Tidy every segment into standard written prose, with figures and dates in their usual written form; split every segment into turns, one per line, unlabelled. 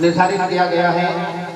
निर्धारित किया गया है।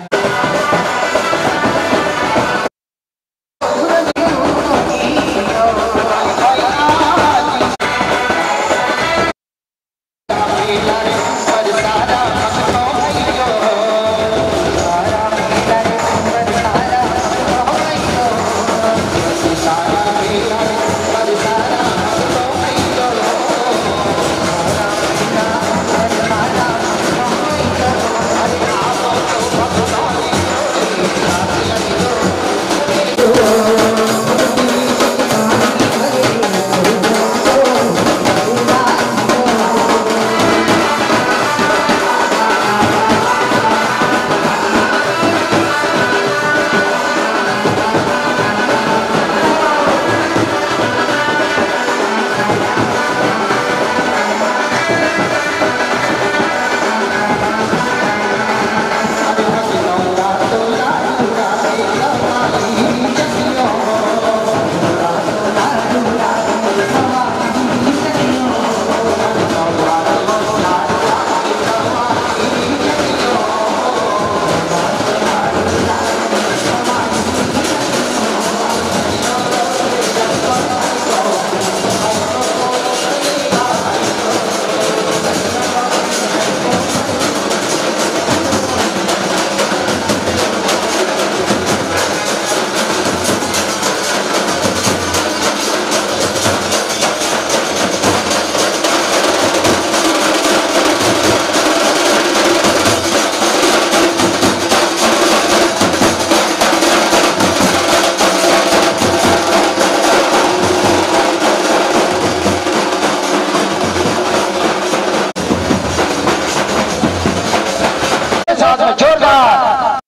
जोरदार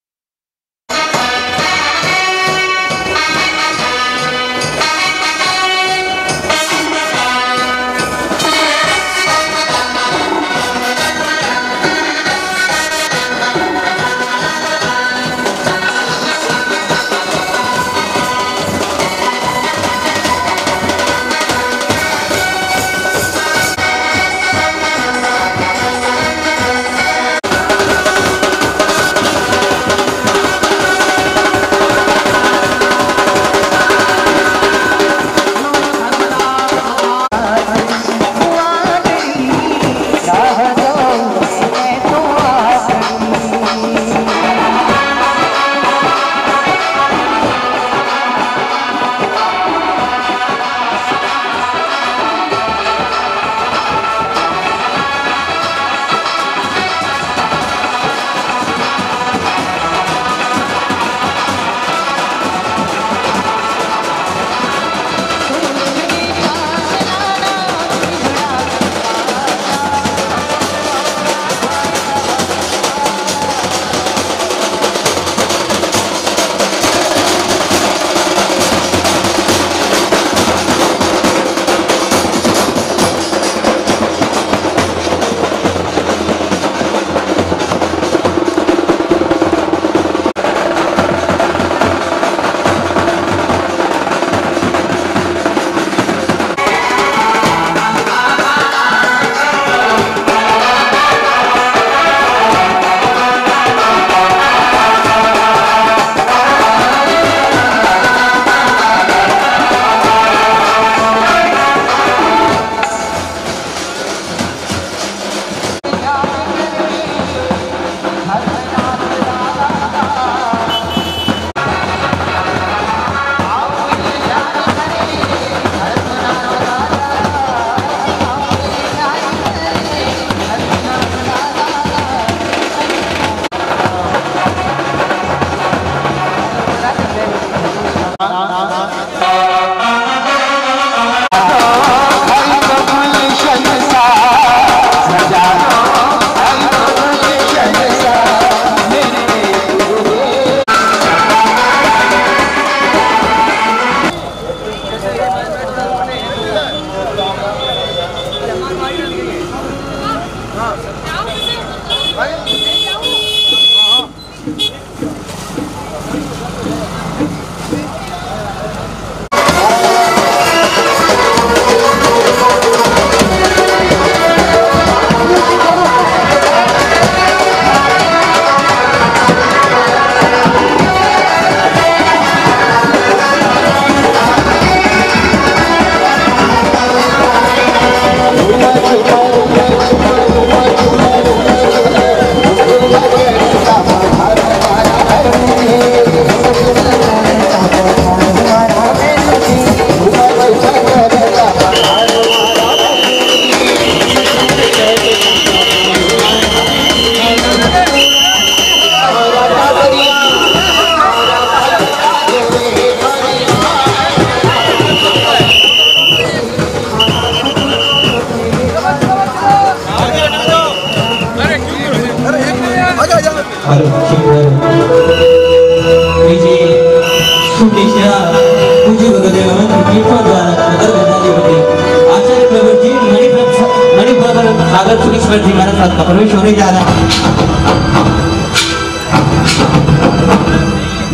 प्रसाद का प्रवेश होने जा रहा है।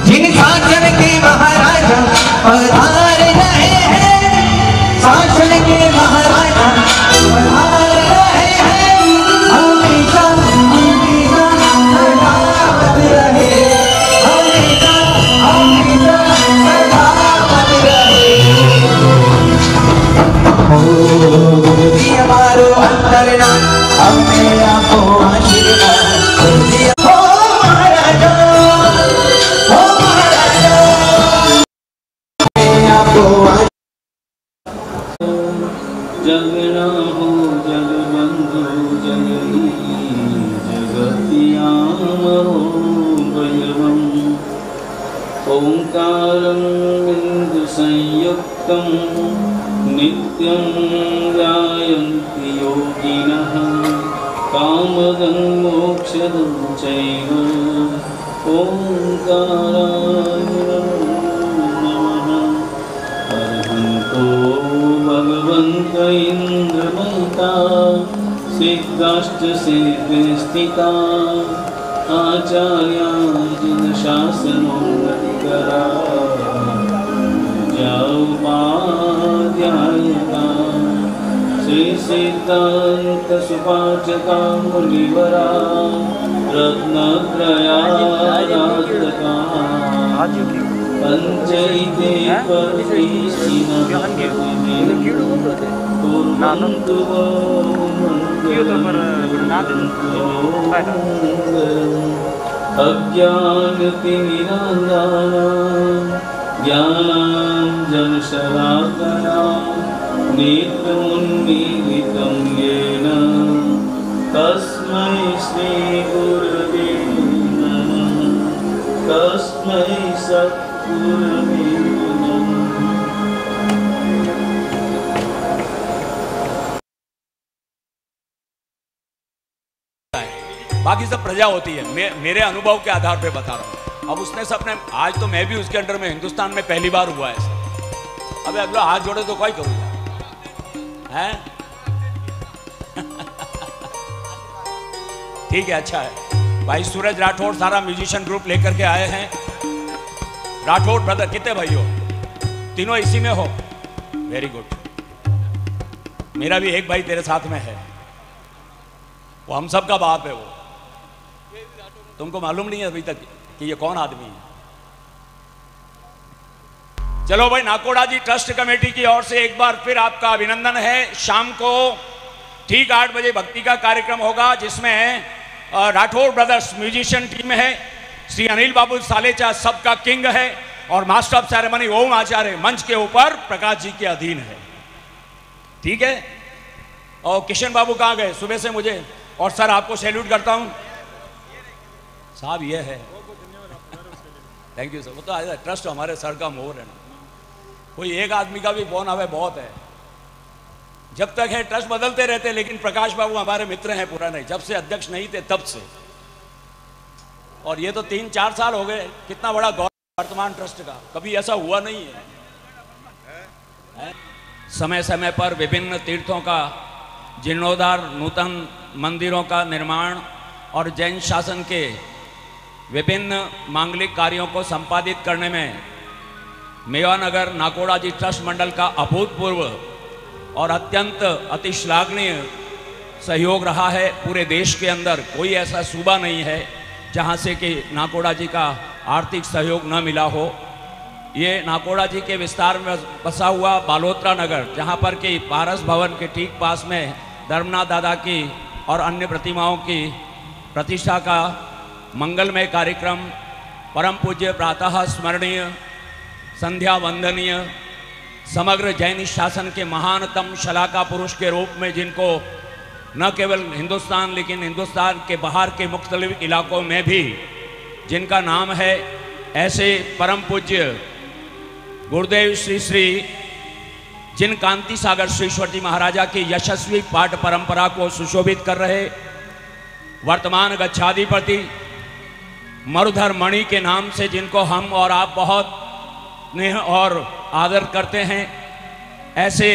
जिन शासन के महाराजा पधार रहे हैं, शासन के महाराजा पधार रहे हैं, हमेशा हमेशा सलामत रहे, हमेशा हमेशा सलामत रहे। हमारो अंतरनाथ हमें आपको आशीर्वाद दिया। हो महाराजा, हो महाराजा, हमें आपको
जगना हो जगबंधु जगनी जगतियामो भैरवम् ओंकारं बिंदु संयुक्तं नित्यं ध्यायन्ति योगिनः कामदं मोक्षदं चैव ओंकाराय नमः। अर्हन्तो भगवन्त इन्द्रमहिता सिद्धाश्च सिद्धिस्थिता आचार्या जिनशासनोन्नतिकरा उपाध्यायता श्री सिद्धान्त सुपाचका मुनिवरा रत्नत्रयाराधका पंचैते कुर्वन्तु वो अज्ञानतिमिरान्धानां ज्ञानाञ्जनशलाकया नेत्रोन्मीलितं येन तस्मै श्रीगुरवे नमः, तस्मै सद्गुरवे नमः।
बाकी सब प्रजा होती है, मेरे अनुभव के आधार पे बता रहा हूँ। अब उसने सबने, आज तो मैं भी उसके अंडर में, हिंदुस्तान में पहली बार हुआ है ऐसा। अबे अगला हाथ जोड़े तो कोई करूँगा हैं? ठीक है, अच्छा है भाई। सूरज राठौड़ सारा म्यूजिशियन ग्रुप लेकर के आए हैं। राठौड़ ब्रदर कितने भाई हो? तीनों इसी में हो? Very good. मेरा भी एक भाई तेरे साथ में है, वो हम सब का बाप है। वो तुमको मालूम नहीं है अभी तक कि ये कौन आदमी है? चलो भाई, नाकोड़ा जी ट्रस्ट कमेटी की ओर से एक बार फिर आपका अभिनंदन है। शाम को ठीक 8 बजे भक्ति का कार्यक्रम होगा, जिसमें राठौड़ ब्रदर्स म्यूजिशियन टीम है, श्री अनिल बाबू सालेचा सबका किंग है, और मास्टर ऑफ सेरेमनी ओम आचार्य मंच के ऊपर प्रकाश जी के अधीन है। ठीक है। और किशन बाबू कहाँ गए सुबह से मुझे? और सर आपको सैल्यूट करता हूँ साहब, ये है। Thank you sir. वो तो ट्रस्ट हमारे सर का मोर है ना, कोई एक आदमी का भी फोन आवे बहुत है। जब तक है ट्रस्ट बदलते रहते, लेकिन प्रकाश बाबू हमारे मित्र हैं पुराने, जब से अध्यक्ष नहीं थे तब से। और ये तो 3-4 साल हो गए। कितना बड़ा गौरव वर्तमान ट्रस्ट का, कभी ऐसा हुआ नहीं है। समय समय पर विभिन्न तीर्थों का जीर्णोद्धार, नूतन मंदिरों का निर्माण और जैन शासन के विभिन्न मांगलिक कार्यों को संपादित करने में मेवानगर नाकोड़ा जी ट्रस्ट मंडल का अभूतपूर्व और अत्यंत अति श्लाघनीय सहयोग रहा है। पूरे देश के अंदर कोई ऐसा सूबा नहीं है जहां से कि नाकोड़ा जी का आर्थिक सहयोग न मिला हो। ये नाकोड़ा जी के विस्तार में बसा हुआ बालोत्रा नगर, जहां पर कि पारस भवन के ठीक पास में धर्मनाथ दादा की और अन्य प्रतिमाओं की प्रतिष्ठा का मंगलमय कार्यक्रम, परम पूज्य प्रातः स्मरणीय संध्या वंदनीय समग्र जैन शासन के महानतम शलाका पुरुष के रूप में, जिनको न केवल हिंदुस्तान लेकिन हिंदुस्तान के बाहर के मुख्तलिफ इलाकों में भी जिनका नाम है, ऐसे परम पूज्य गुरुदेव श्री श्री जिन कांति सागर श्रीश्वर जी महाराजा की यशस्वी पाठ परंपरा को सुशोभित कर रहे वर्तमान गच्छाधिपति मरुधर मणि के नाम से, जिनको हम और आप बहुत स्नेह और आदर करते हैं, ऐसे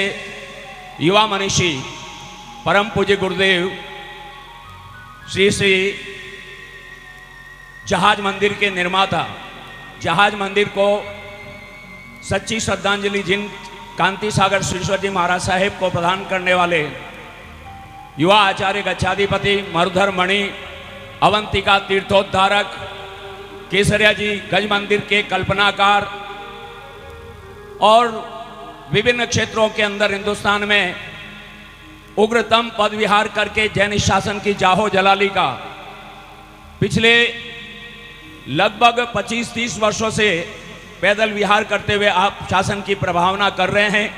युवा मनीषी परम पूज्य गुरुदेव श्री श्री जहाज मंदिर के निर्माता, जहाज मंदिर को सच्ची श्रद्धांजलि जिन कांति सागर श्रीश्वर जी महाराज साहेब को प्रदान करने वाले युवा आचार्य गच्छाधिपति मरुधर मणि, अवंतिका तीर्थोद्धारक, केसरिया जी गज मंदिर के कल्पनाकार और विभिन्न क्षेत्रों के अंदर हिंदुस्तान में उग्रतम पद विहार करके जैन शासन की जाहो जलाली का पिछले लगभग 25-30 वर्षों से पैदल विहार करते हुए आप शासन की प्रभावना कर रहे हैं।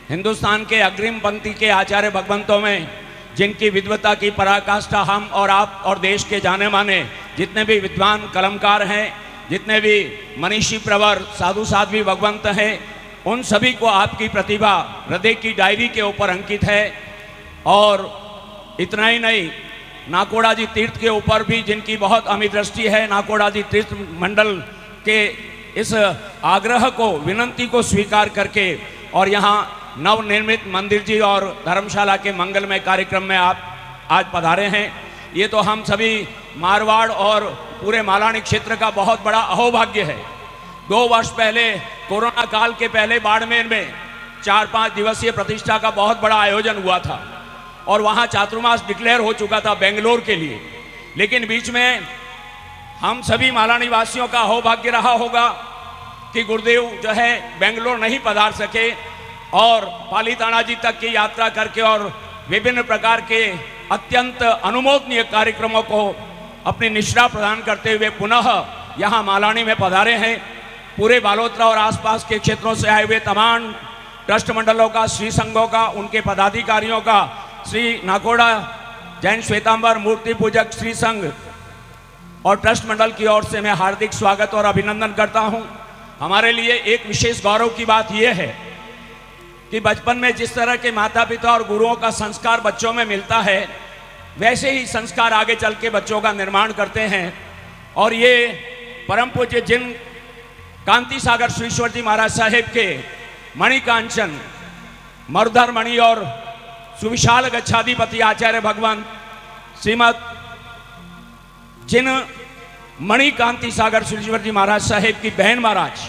हिंदुस्तान के अग्रिम पंक्ति के आचार्य भगवंतों में जिनकी विद्वता की पराकाष्ठा हम और आप और देश के जाने माने जितने भी विद्वान कलमकार हैं, जितने भी मनीषी प्रवर साधु साध्वी भगवंत हैं, उन सभी को आपकी प्रतिभा हृदय की डायरी के ऊपर अंकित है। और इतना ही नहीं, नाकोड़ा जी तीर्थ के ऊपर भी जिनकी बहुत अमित दृष्टि है, नाकोड़ा जी तीर्थ मंडल के इस आग्रह को, विनंती को स्वीकार करके और यहाँ नवनिर्मित मंदिर जी और धर्मशाला के मंगलमय कार्यक्रम में आप आज पधारे हैं। ये तो हम सभी मारवाड़ और पूरे मालानी क्षेत्र का बहुत बड़ा अहोभाग्य है। 2 वर्ष पहले कोरोना काल के पहले बाड़मेर में 4-5 दिवसीय प्रतिष्ठा का बहुत बड़ा आयोजन हुआ था और वहाँ चातुर्मास डिक्लेयर हो चुका था बेंगलोर के लिए, लेकिन बीच में हम सभी मालानी वासियों का अहोभाग्य रहा होगा कि गुरुदेव जो है बेंगलोर नहीं पधार सके और पालीताना जी तक की यात्रा करके और विभिन्न प्रकार के अत्यंत अनुमोदनीय कार्यक्रमों को अपनी निष्ठा प्रदान करते हुए पुनः यहाँ मालानी में पधारे हैं। पूरे बालोतरा और आसपास के क्षेत्रों से आए हुए तमाम ट्रस्ट मंडलों का, श्री संघों का, उनके पदाधिकारियों का, श्री नाकोड़ा जैन श्वेतांबर मूर्ति पूजक श्री संघ और ट्रस्ट मंडल की ओर से मैं हार्दिक स्वागत और अभिनंदन करता हूं। हमारे लिए एक विशेष गौरव की बात यह है कि बचपन में जिस तरह के माता पिता और गुरुओं का संस्कार बच्चों में मिलता है, वैसे ही संस्कार आगे चल के बच्चों का निर्माण करते हैं। और ये परम पूज्य जिन कांति सागर श्रीश्वर जी महाराज साहेब के मणिकांचन मरुधर मणि और सुविशाल गच्छाधिपति आचार्य भगवान श्रीमद जिन मणिकांति सागर श्रीश्वर जी महाराज साहेब की बहन महाराज,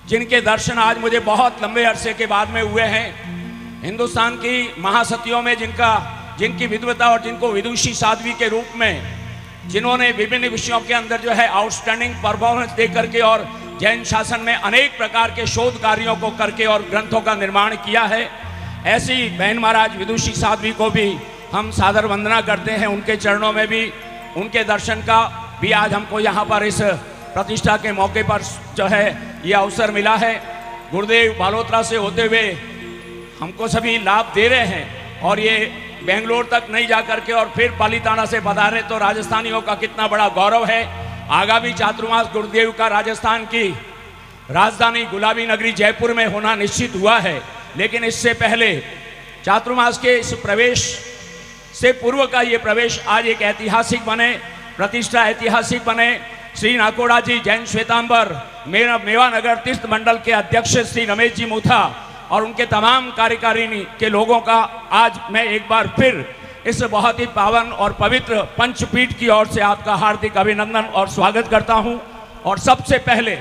जिनके दर्शन आज मुझे बहुत लंबे अरसे के बाद में हुए हैं। हिंदुस्तान की महासतियों में जिनकी विद्वता और जिनको विदुषी साध्वी के रूप में जिन्होंने विभिन्न विषयों के अंदर जो है आउटस्टैंडिंग परफॉर्मेंस दे करके और जैन शासन में अनेक प्रकार के शोध कार्यों को करके और ग्रंथों का निर्माण किया है, ऐसी बहन महाराज विदुषी साध्वी को भी हम सादर वंदना करते हैं। उनके चरणों में भी उनके दर्शन का भी आज हमको यहाँ पर इस प्रतिष्ठा के मौके पर जो है ये अवसर मिला है। गुरुदेव बालोतरा से होते हुए हमको सभी लाभ दे रहे हैं और ये बेंगलोर तक नहीं जा करके और फिर पालीताना से पधारे तो राजस्थानियों का कितना बड़ा गौरव है। आगामी चातुर्मास गुरुदेव का राजस्थान की राजधानी गुलाबी नगरी जयपुर में होना निश्चित हुआ है, लेकिन इससे पहले चातुर्मास के इस प्रवेश से पूर्व का ये प्रवेश आज एक ऐतिहासिक बने, प्रतिष्ठा ऐतिहासिक बने। श्री नाकोड़ा जी जैन श्वेतांबर मेवा नगर तीर्थ मंडल के अध्यक्ष श्री रमेश जी मूथा और उनके तमाम कार्यकारिणी के लोगों का आज मैं एक बार फिर इस बहुत ही पावन और पवित्र पंचपीठ की ओर से आपका हार्दिक अभिनंदन और स्वागत करता हूं। और सबसे पहले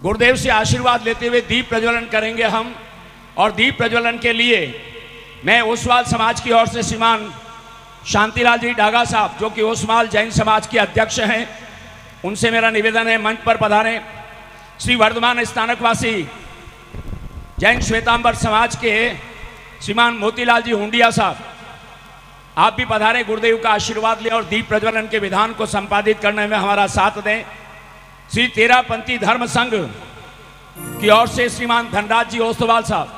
गुरुदेव से आशीर्वाद लेते हुए दीप प्रज्वलन करेंगे हम। और दीप प्रज्वलन के लिए मैं ओसवाल समाज की ओर से श्रीमान शांतिलाल जी डागा साहब, जो कि ओसवाल जैन समाज के अध्यक्ष हैं, उनसे मेरा निवेदन है मंच पर पधारें। श्री वर्धमान स्थानकवासी जैन श्वेतांबर समाज के श्रीमान मोतीलाल जी हुंडिया साहब, आप भी पधारें, गुरुदेव का आशीर्वाद लें और दीप प्रज्वलन के विधान को संपादित करने में हमारा साथ दें। श्री तेरापंथी धर्म संघ की ओर से श्रीमान धनराज जी ओस्तवाल साहब,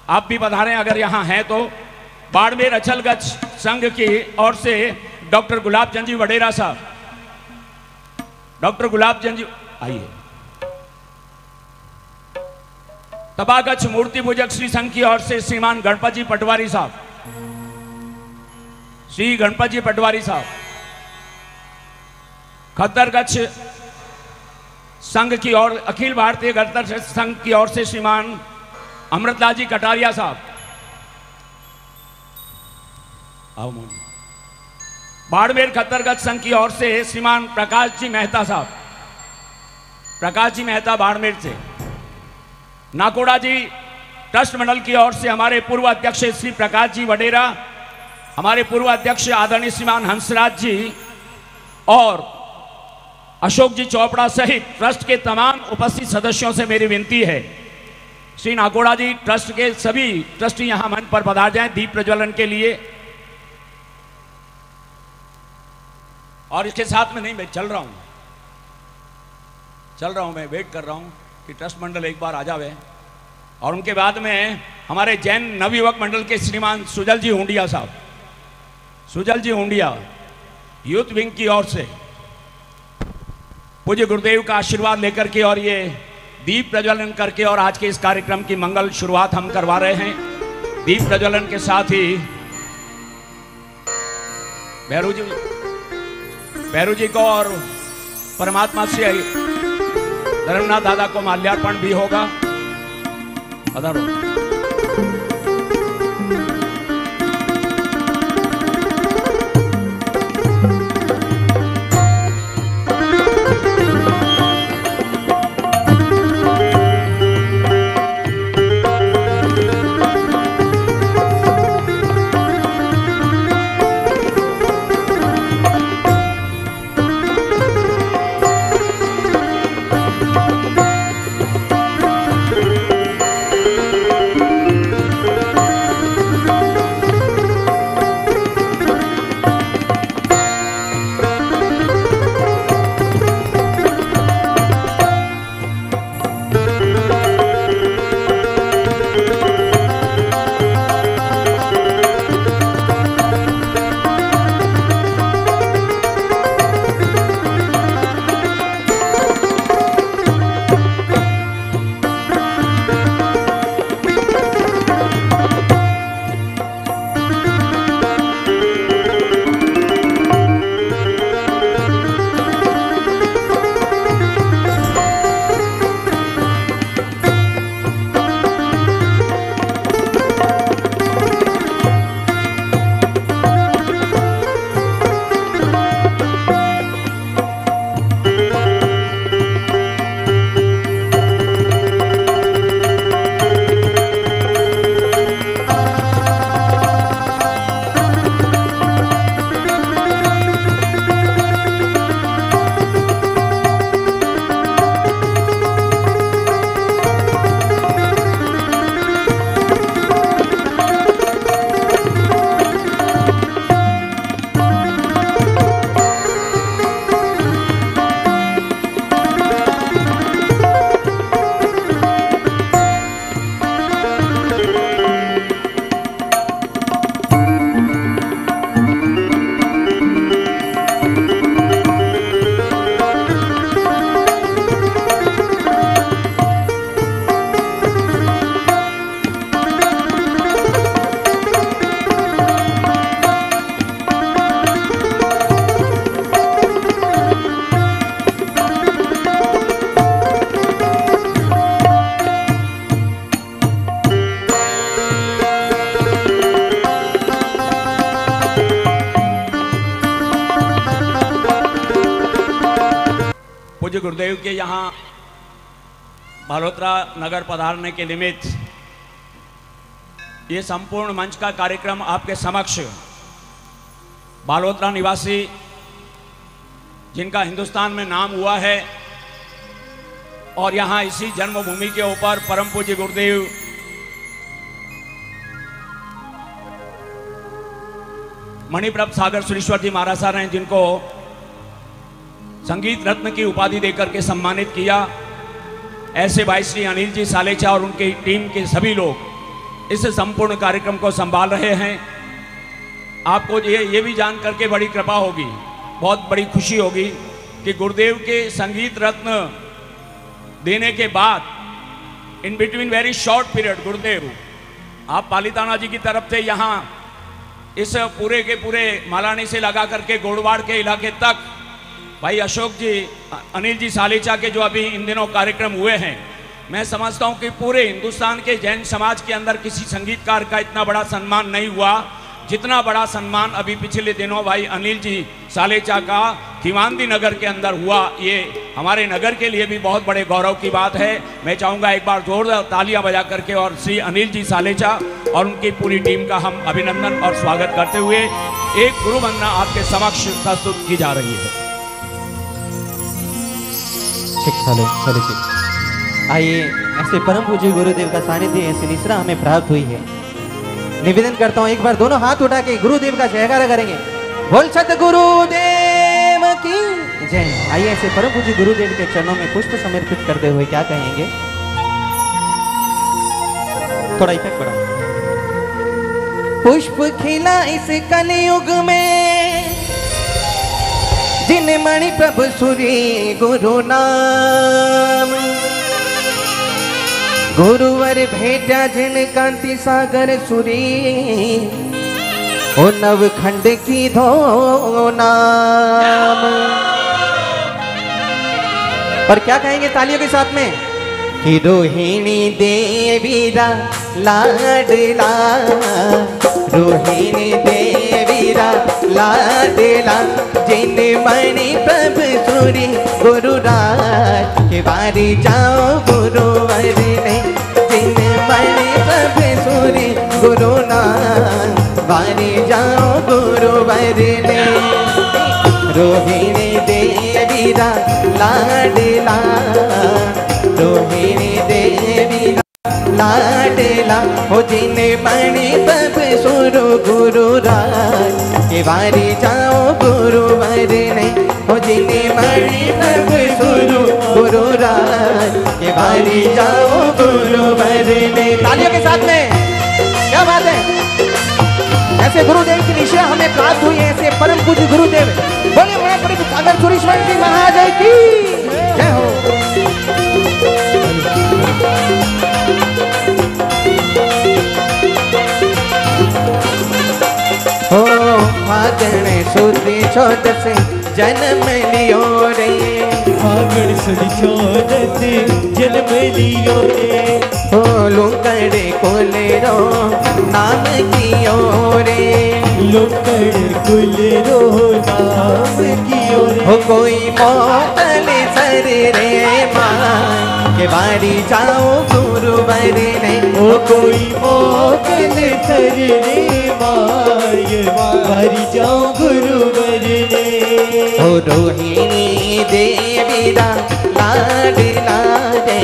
आप भी पधारें अगर यहाँ हैं तो। बाड़मेर अचलगढ़ संघ की ओर से डॉक्टर गुलाबचंद जी वडेरा साहब, डॉक्टर गुलाबचंद जी आइए। तबागछ मूर्ति पूजक श्री संघ की ओर से श्रीमान गणपत जी पटवारी साहब, श्री गणपत जी पटवारी साहब। खत्तरगछ संघ की ओर, अखिल भारतीय खत्तर संघ की ओर से श्रीमान अमृतलाल जी कटारिया साहब। आओ मोदी। बाड़मेर खत्तरगढ़ संघ की ओर से श्रीमान प्रकाश जी मेहता साहब, प्रकाश जी मेहता बाड़मेर से। नाकोड़ा जी ट्रस्ट मंडल की ओर से हमारे पूर्व अध्यक्ष श्री प्रकाश जी वडेरा, हमारे पूर्व अध्यक्ष आदरणीय श्रीमान हंसराज जी और अशोक जी चोपड़ा सहित ट्रस्ट के तमाम उपस्थित सदस्यों से मेरी विनती है, श्री नाकोड़ा जी ट्रस्ट के सभी ट्रस्टी यहां मंच पर पधार जाएं दीप प्रज्वलन के लिए। और इसके साथ में नहीं, मैं चल रहा हूं, मैं वेट कर रहा हूं कि ट्रस्ट मंडल एक बार आ जावे। और उनके बाद में हमारे जैन नवयुवक मंडल के श्रीमान सुजल जी हुंडिया साहब, सुजल जी हुंडिया यूथ विंग की ओर से पूज्य गुरुदेव का आशीर्वाद लेकर के और ये दीप प्रज्वलन करके और आज के इस कार्यक्रम की मंगल शुरुआत हम करवा रहे हैं। दीप प्रज्वलन के साथ ही भैरू जी को और परमात्मा से धर्मनाथ दादा को माल्यार्पण भी होगा। पूज्य गुरुदेव के यहाँ बालोतरा नगर पधारने के निमित्त ये संपूर्ण मंच का कार्यक्रम आपके समक्ष बालोतरा निवासी जिनका हिंदुस्तान में नाम हुआ है और यहाँ इसी जन्मभूमि के ऊपर परम पूज्य गुरुदेव मणिप्रभ सागर सुरेश्वर जी महाराज साहब हैं, जिनको संगीत रत्न की उपाधि देकर के सम्मानित किया। ऐसे भाई श्री अनिल जी सालेचा और उनकी टीम के सभी लोग इस संपूर्ण कार्यक्रम को संभाल रहे हैं। आपको ये भी जान करके बड़ी कृपा होगी, बहुत बड़ी खुशी होगी कि गुरुदेव के संगीत रत्न देने के बाद in between very short period गुरुदेव आप पालीताना जी की तरफ से यहाँ इस पूरे के पूरे मालानी से लगा करके गोड़वाड़ के इलाके तक भाई अशोक जी अनिल जी सालेचा के जो अभी इन दिनों कार्यक्रम हुए हैं, मैं समझता हूं कि पूरे हिंदुस्तान के जैन समाज के अंदर किसी संगीतकार का इतना बड़ा सम्मान नहीं हुआ। जितना बड़ा सम्मान अभी पिछले दिनों भाई अनिल जी सालेचा का खिवांदी नगर के अंदर हुआ, ये हमारे नगर के लिए भी बहुत बड़े गौरव की बात है। मैं चाहूँगा एक बार जोरदार तालियां बजा करके और श्री अनिल जी सालेचा और उनकी पूरी टीम का हम अभिनंदन और स्वागत करते हुए एक गुरु वंदना आपके समक्ष प्रस्तुत की जा रही है।
आइए, ऐसे परम पूज्य गुरुदेव का सानिध्य ऐसी निश्रा हमें प्राप्त हुई है। निवेदन करता हूं एक बार दोनों हाथ उठा के गुरुदेव का जयकारा करेंगे। बोल सतगुरुदेव की जय। आइए, ऐसे परम पूज्य गुरुदेव के चरणों में पुष्प समर्पित करते हुए क्या कहेंगे, थोड़ा इफेक्ट बढ़ाओ। पुष्प खिला इस कलयुग में, जिन मणि प्रभु सूरी गुरु नाम, गुरुवर भेटा जिन कांति सागर सुरी, ओ नवखंड की धो नाम। और क्या कहेंगे तालियों के साथ में कि रोहिणी देवीरा लाडला, रोहिणी देवीरा लाडला, जिन मणि प्रभु सूरी गुरुराज के बारी जाओ गुरुवर ने, जिन मणि प्रभु सूरी गुरुनाथ बारी जाओ गुरुवर ने। रोहिणी देवीरा लाडला, रोहिणी देवीरा लाडला, हो जिन मणि प्रभु सुरु गुरुराज के बारी जाओ गुरुवर ने, हो जिन मणि प्रभु सुरु गुरुराज के बारी जाओ गुरुवर ने। तालियों के साथ में क्या बात है। ऐसे गुरुदेव की निशा हमें प्राप्त हुई है, ऐसे परम पूज्य गुरुदेव। बोले बड़े बड़े सागर सुरेश्वर जी महाराज की जय हो। हो फागण सुद चौदस जन्म लियो रे,
फागण सुद चौदस जन्म लियो रे,
हो लुकड़ कुलरो नाम कियो रे,
लुकड़ कुलरो नाम कियो रे,
हो कोई मोतल सर रे मान के बारी जाओ गुरुवर ने,
ओ कोई मोकल सर रे माय बारी जाओ गुरुवर ने।
ओ रोहिणी देवीरा लाडला रे,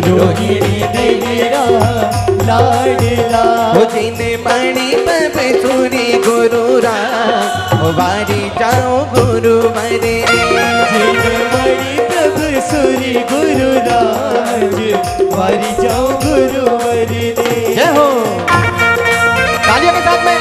रोहिणी देवीरा लाडला,
हो जिन मणि प्रभु सूरी गुरुराज ओ बारी जाओ गुरुवर ने,
जिन मणि प्रभु सूरी गुरुराज बारी जाओ गुरुवर ने।
जय हो। तालियों के साथ में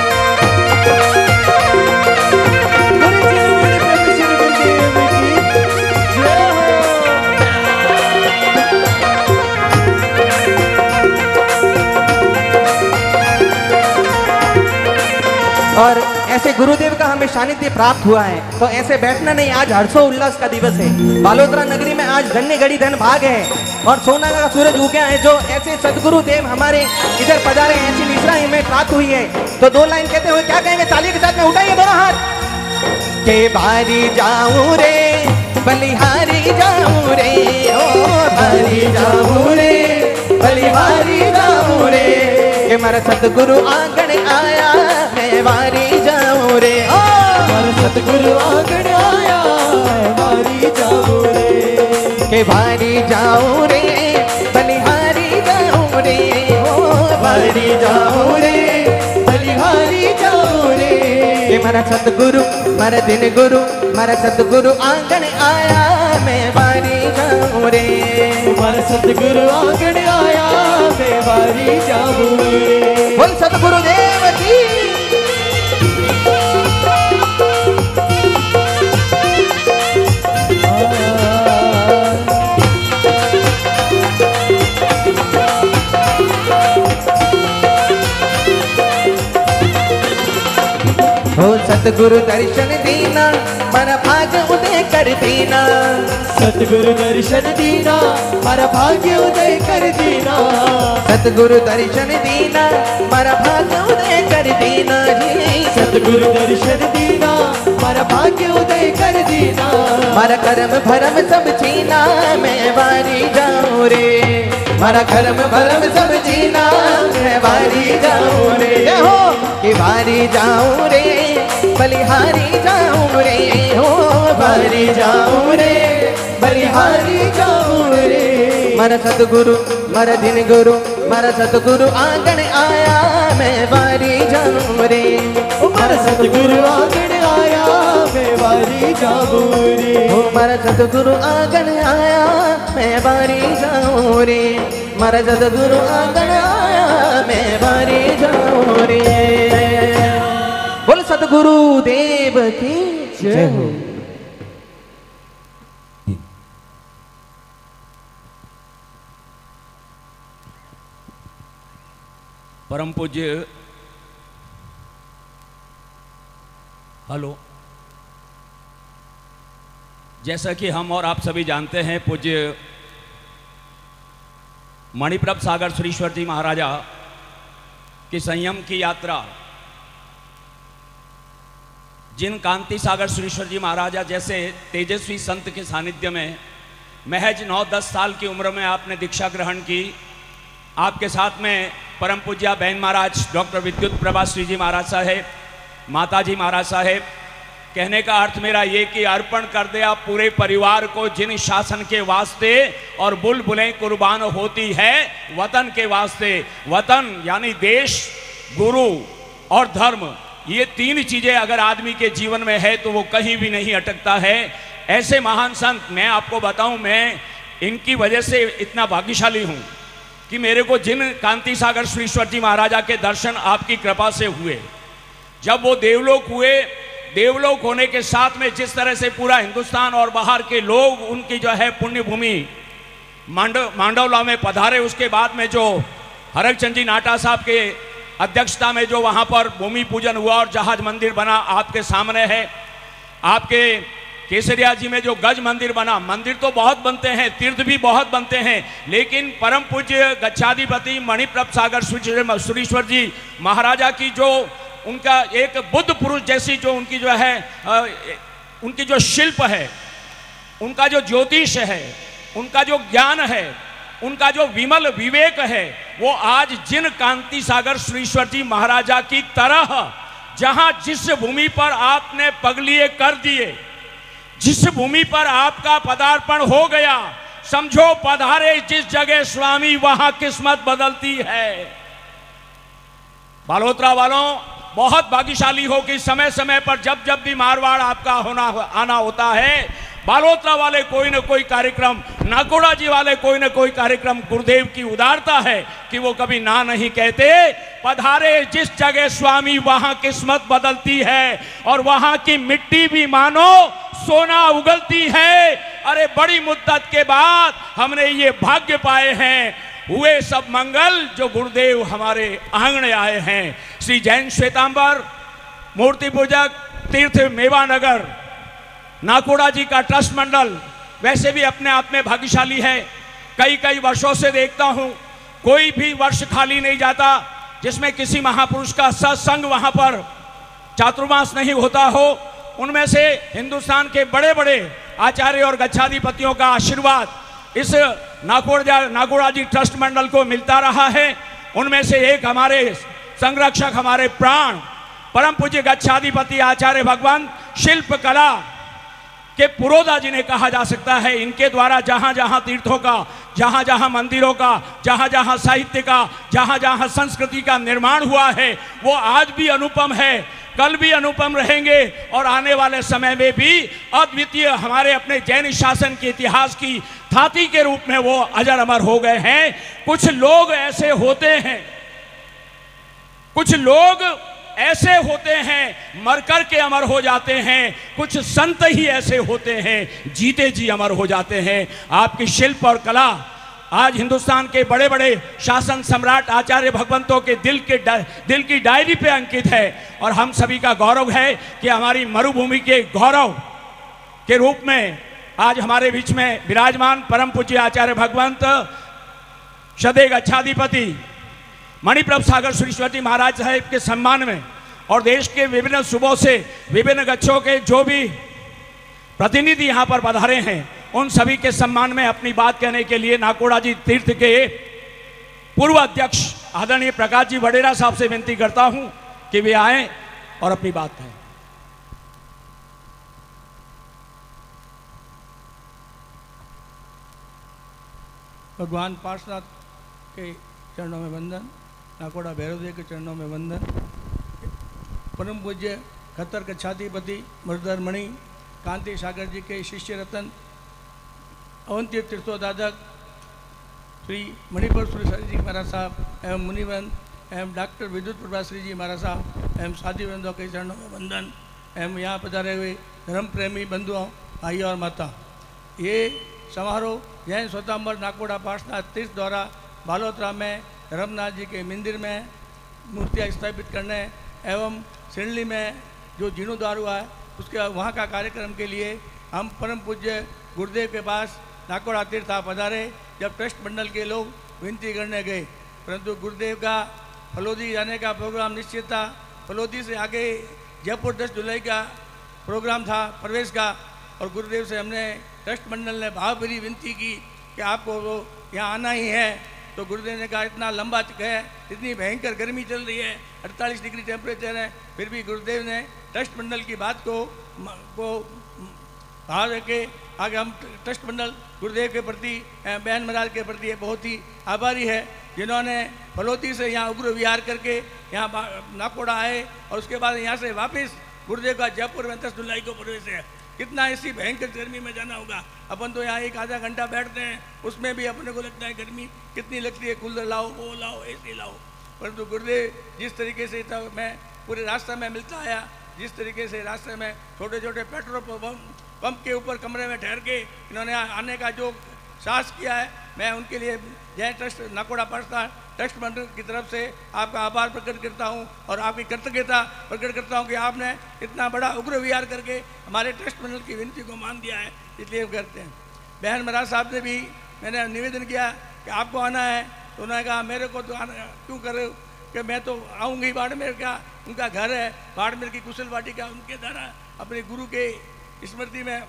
और ऐसे गुरुदेव का हमें सानिध्य प्राप्त हुआ है, तो ऐसे बैठना नहीं। आज हर्षो उल्लास का दिवस है। बालोतरा नगरी में आज धन्य घड़ी धन भाग है और सोना का सूरज उगा है। जो ऐसे सदगुरुदेव हमारे इधर पधारे, ऐसी निश्रा हमें प्राप्त हुई है। तो दो लाइन कहते हुए क्या कहेंगे, ताली के साथ में उठाइए दोनों हाथ। के बारी जाऊं रे बलिहारी जाऊं रे, ओ बारी जाऊं रे बलिहारी जाऊं रे, के मेरा सतगुरु आंगन आया मैं बारी जाऊं रे, ओ
हमारा सतगुरु आंगन आया बारी जाऊं रे,
के बारी जाऊं रे बलिहारी जाऊं रे, ओ बारी जाऊं रे
बलिहारी जाऊं रे,
के मेरा सतगुरु मेरा दिन गुरु मेरा सतगुरु आंगन आया मैं बारी जाऊं रे,
हमारा सतगुरु आंगन आया मैं बारी जाऊं रे।
बोल सतगुरुदेव की। हो सतगुरु दर्शन दीना मन भाग उदय कर दीना,
सतगुरु दर्शन दीना हमारा भाग्य उदय कर दीना,
सतगुरु दर्शन दीना मन भाग उदय कर दीना जी,
सतगुरु दर्शन दीना, मारा भाग्य उदय कर दीना।
मारा कर्म भरम सब छीना, मैं वारी जाऊं रे। मारा कर्म भरम सब छीना, मैं वारी जाऊं रे। हो कि वारी जाऊं रे, बलिहारी जाऊं रे। हो वारी जाऊं रे, बलिहारी जाऊं रे। मारा सतगुरु मारा दिन गुरु, मारा सतगुरु आंगन आया, मैं वारी जाऊं रे।
मारा सतगुरु आंगन आया, मैं वारी जाऊं रे।
हो मारा सतगुरु आंगन आया, मैं वारी जाऊं रे। मारा सतगुरु आंगन आया, मैं वारी जाऊं रे। बोल सतगुरु देव की जय हो।
परम पूज्य, हेलो, जैसा कि हम और आप सभी जानते हैं, पूज्य मणिप्रभ सागर सुरीश्वर जी महाराजा की संयम की यात्रा, जिन कांति सागर सुरीश्वर जी महाराजा जैसे तेजस्वी संत के सानिध्य में महज 9-10 साल की उम्र में आपने दीक्षा ग्रहण की। आपके साथ में परम पूज्या बहन महाराज डॉक्टर विद्युत प्रभा श्री जी महाराज साहेब, माता जी महाराज साहेब। कहने का अर्थ मेरा ये कि अर्पण कर दे आप पूरे परिवार को, जिन शासन के वास्ते और बुलबुलें कुर्बान होती है वतन के वास्ते। वतन यानी देश, गुरु और धर्म, ये तीन चीजें अगर आदमी के जीवन में है तो वो कहीं भी नहीं अटकता है। ऐसे महान संत, मैं आपको बताऊं, मैं इनकी वजह से इतना भाग्यशाली हूं कि मेरे को जिन कांति सागर सुरीश्वर जी महाराजा के दर्शन आपकी कृपा से हुए, जब वो देवलोक हुए, देवलोक होने के साथ में जिस तरह से पूरा हिंदुस्तान और बाहर के लोग उनकी जो है पुण्य भूमि मांडवला में पधारे, उसके बाद में जो हरकचंद जी नाटा साहब के अध्यक्षता में जो वहाँ पर भूमि पूजन हुआ और जहाज मंदिर बना आपके सामने है। आपके केसरिया जी में जो गज मंदिर बना, मंदिर तो बहुत बनते हैं, तीर्थ भी बहुत बनते हैं, लेकिन परम पूज्य गच्छाधिपति मणिप्रभ सागर सुरीश्वर जी महाराजा की जो उनका एक बुद्ध पुरुष जैसी जो उनकी जो है उनकी जो शिल्प है, उनका जो ज्योतिष है, उनका जो ज्ञान है, उनका जो विमल विवेक है, वो आज जिन कांति सागर सुरीश्वर जी महाराजा की तरह, जहां जिस भूमि पर आपने पगलिए कर दिए, जिस भूमि पर आपका पदार्पण हो गया, समझो पधारे जिस जगह स्वामी वहां किस्मत बदलती है। बालोतरा वालों, बहुत भाग्यशाली हो कि समय समय पर जब जब भी मारवाड़ आपका आना होता है, बालोतरा वाले कोई न कोई कार्यक्रम, नाकोड़ा जी वाले कोई न कोई कार्यक्रम, गुरुदेव की उदारता है कि वो कभी ना नहीं कहते। पधारे जिस जगह स्वामी वहां किस्मत बदलती है और वहां की मिट्टी भी मानो सोना उगलती है। अरे बड़ी मुद्दत के बाद हमने ये भाग्य पाए हैं, हुए सब मंगल जो गुरुदेव हमारे आंगन आए हैं। श्री जैन श्वेतांबर मूर्ति पूजक तीर्थ मेवानगर नाकोड़ा जी का ट्रस्ट मंडल वैसे भी अपने आप में भाग्यशाली है। कई कई वर्षों से देखता हूं, कोई भी वर्ष खाली नहीं जाता जिसमें किसी महापुरुष का सत्संग वहां पर चातुर्मास नहीं होता हो। उनमें से हिंदुस्तान के बड़े बड़े आचार्य और गच्छाधिपतियों का आशीर्वाद इस नाकोड़ा जी ट्रस्ट मंडल को मिलता रहा है। उनमें से एक हमारे संरक्षक, हमारे प्राण परम पूज्य गच्छाधिपति आचार्य भगवान शिल्प कला के पुरोधा जी ने कहा जा सकता है। इनके द्वारा जहां जहां तीर्थों का, जहां जहां मंदिरों का, जहां जहां साहित्य का, जहां जहां संस्कृति का निर्माण हुआ है, वो आज भी अनुपम है, कल भी अनुपम रहेंगे और आने वाले समय में भी अद्वितीय हमारे अपने जैन शासन के इतिहास की धाती के रूप में वो अजर अमर हो गए हैं। कुछ लोग ऐसे होते हैं, कुछ लोग ऐसे होते हैं मर कर के अमर हो जाते हैं, कुछ संत ही ऐसे होते हैं जीते जी अमर हो जाते हैं। आपकी शिल्प और कला आज हिंदुस्तान के बड़े बड़े शासन सम्राट आचार्य भगवंतों के दिल की डायरी पे अंकित है और हम सभी का गौरव है कि हमारी मरुभूमि के गौरव के रूप में आज हमारे बीच में विराजमान परम पूज्य आचार्य भगवंत सदैव गच्छाधिपति मणिप्रभ सागर सरस्वती महाराज साहेब के सम्मान में और देश के विभिन्न सूबों से विभिन्न गच्छों के जो भी प्रतिनिधि यहाँ पर पधारे हैं उन सभी के सम्मान में अपनी बात कहने के लिए नाकोड़ा जी तीर्थ के पूर्व अध्यक्ष आदरणीय प्रकाश जी वडेरा साहब से विनती करता हूं कि वे आए और अपनी बात कहें।
भगवान पार्श्वनाथ के चरणों में वंदन, नाकोड़ा भैरवदेव के चरणों में वंदन। परम पूज्य खत्तर कच्छाधिपति मुरदर मणि कांति सागर जी के शिष्य रतन अवंती तीर्थोदाधक श्री मणिपुर श्री जी महाराज साहब एवं मुनिवंद एवं डॉक्टर विद्युत प्रभा श्री जी महाराज साहब एवं साधीवृंदों के चरणों में वंदन एवं यहाँ पधारे हुए धर्म प्रेमी बंधुओं भाई और माता। ये समारोह जैन स्वतंबर नाकोड़ा पार्श्वनाथ तीर्थ द्वारा बालोतरा में धर्मनाथ जी के मंदिर में मूर्तियाँ स्थापित करने एवं सिरली में जो जीर्णोद्धार हुआ है उसके वहाँ का कार्यक्रम के लिए हम परम पूज्य गुरुदेव के पास नाकोड़ा तीर्थ पधारे। जब ट्रस्ट मंडल के लोग विनती करने गए परंतु गुरुदेव का फलोदी जाने का प्रोग्राम निश्चित था। फलोदी से आगे जयपुर 10 जुलाई का प्रोग्राम था प्रवेश का और गुरुदेव से हमने ट्रस्ट मंडल ने भावभरी विनती की कि आपको वो यहाँ आना ही है। तो गुरुदेव ने कहा इतना लंबा है, इतनी भयंकर गर्मी चल रही है, 48 डिग्री टेम्परेचर है, फिर भी गुरुदेव ने ट्रस्ट मंडल की बात को भाव रखे। आगे हम ट्रस्ट मंडल गुरुदेव के प्रति बहन महाराज के प्रति बहुत ही आभारी है जिन्होंने फलोती से यहाँ उग्र विहार करके यहाँ नाकोड़ा आए और उसके बाद यहाँ से वापस गुरुदेव का जयपुर में 10 जुलाई को प्रवेश है। कितना ऐसी भयंकर गर्मी में जाना होगा। अपन तो यहाँ एक आधा घंटा बैठते हैं उसमें भी अपने को लगता है गर्मी कितनी लगती है, कूलर लाओ, वो लाओ, एसी लाओ। परंतु गुरुदेव जिस तरीके से मैं पूरे रास्ते में मिलता आया, जिस तरीके से रास्ते में छोटे छोटे पेट्रोल पंप के ऊपर कमरे में ठहर के इन्होंने आने का जो साहस किया है, मैं उनके लिए जय ट्रस्ट नाकोड़ा पार्श्वनाथ ट्रस्ट मंडल की तरफ से आपका आभार प्रकट करता हूं और आपकी कृतज्ञता प्रकट करता हूं कि आपने इतना बड़ा उग्र विहार करके हमारे ट्रस्ट मंडल की विनती को मान दिया है, इसलिए करते हैं। बहन महाराज साहब से भी मैंने निवेदन किया कि आपको आना है, तो उन्होंने कहा मेरे को तो आना क्यों कर रहे हो कि मैं तो आऊँगी। बाड़मेर का उनका घर है, बाड़मेर की कुशल वाटिका उनके द्वारा अपने गुरु के स्मृति में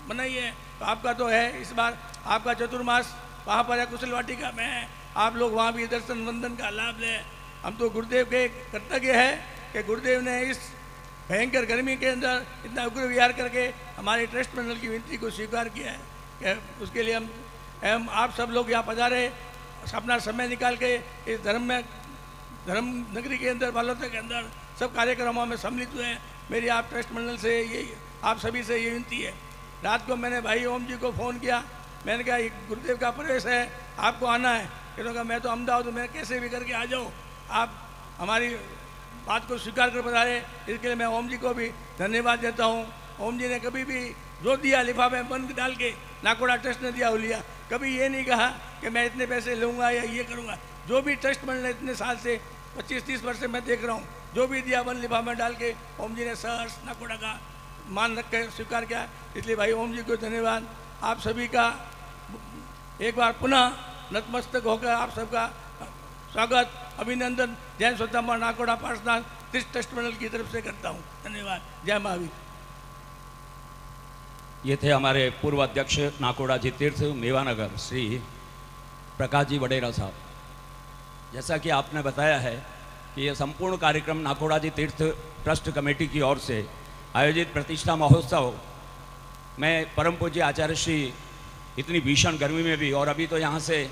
बनाई है। तो आपका तो है इस बार आपका चतुर्मास वहाँ पर है कुशल वाटिका में है, आप लोग वहाँ भी दर्शन वंदन का लाभ लें। हम तो गुरुदेव के कर्तव्य है कि गुरुदेव ने इस भयंकर गर्मी के अंदर इतना उग्र विहार करके हमारे ट्रस्ट मंडल की विनती को स्वीकार किया है। उसके लिए हम आप सब लोग यहाँ पधारे, अपना समय निकाल के इस धर्म नगरी के अंदर बालोतरा के अंदर सब कार्यक्रमों में सम्मिलित हुए हैं। मेरी आप ट्रस्ट मंडल से ये आप सभी से ये विनती है। रात को मैंने भाई ओम जी को फ़ोन किया, मैंने कहा गुरुदेव का प्रवेश है, आपको आना है। इन्होंने कहा मैं तो अहमदाबाद हूँ, मैं कैसे भी करके आ जाऊँ, आप हमारी बात को स्वीकार कर पधारे। इसके लिए मैं ओम जी को भी धन्यवाद देता हूँ। ओम जी ने कभी भी जो दिया लिफाफे बंद डाल के नाकोड़ा ट्रस्ट ने दिया हो लिया, कभी ये नहीं कहा कि मैं इतने पैसे लूँगा या ये करूँगा। जो भी ट्रस्ट मंडल ने इतने साल से 25-30 वर्ष से मैं देख रहा हूँ, जो भी दिया बंद लिफाफे में डाल के ओम जी ने सहर्ष नाकोड़ा का मान रख कर स्वीकार किया। इसलिए भाई ओम जी को धन्यवाद। आप सभी का एक बार पुनः नतमस्तक होकर आप सबका स्वागत अभिनंदन जैन स्वतंत्र नाकोड़ा पार्श्वनाथ तीर्थ ट्रस्ट मंडल की तरफ से करता हूँ। धन्यवाद। जय महावीर।
ये थे हमारे पूर्व अध्यक्ष नाकोड़ा जी तीर्थ मेवानगर श्री प्रकाश जी वडेरा साहब। जैसा कि आपने बताया है कि यह संपूर्ण कार्यक्रम नाकोड़ा जी तीर्थ ट्रस्ट कमेटी की ओर से आयोजित प्रतिष्ठा महोत्सव में परम पूज्य आचार्य श्री इतनी भीषण गर्मी में भी, और अभी तो यहाँ से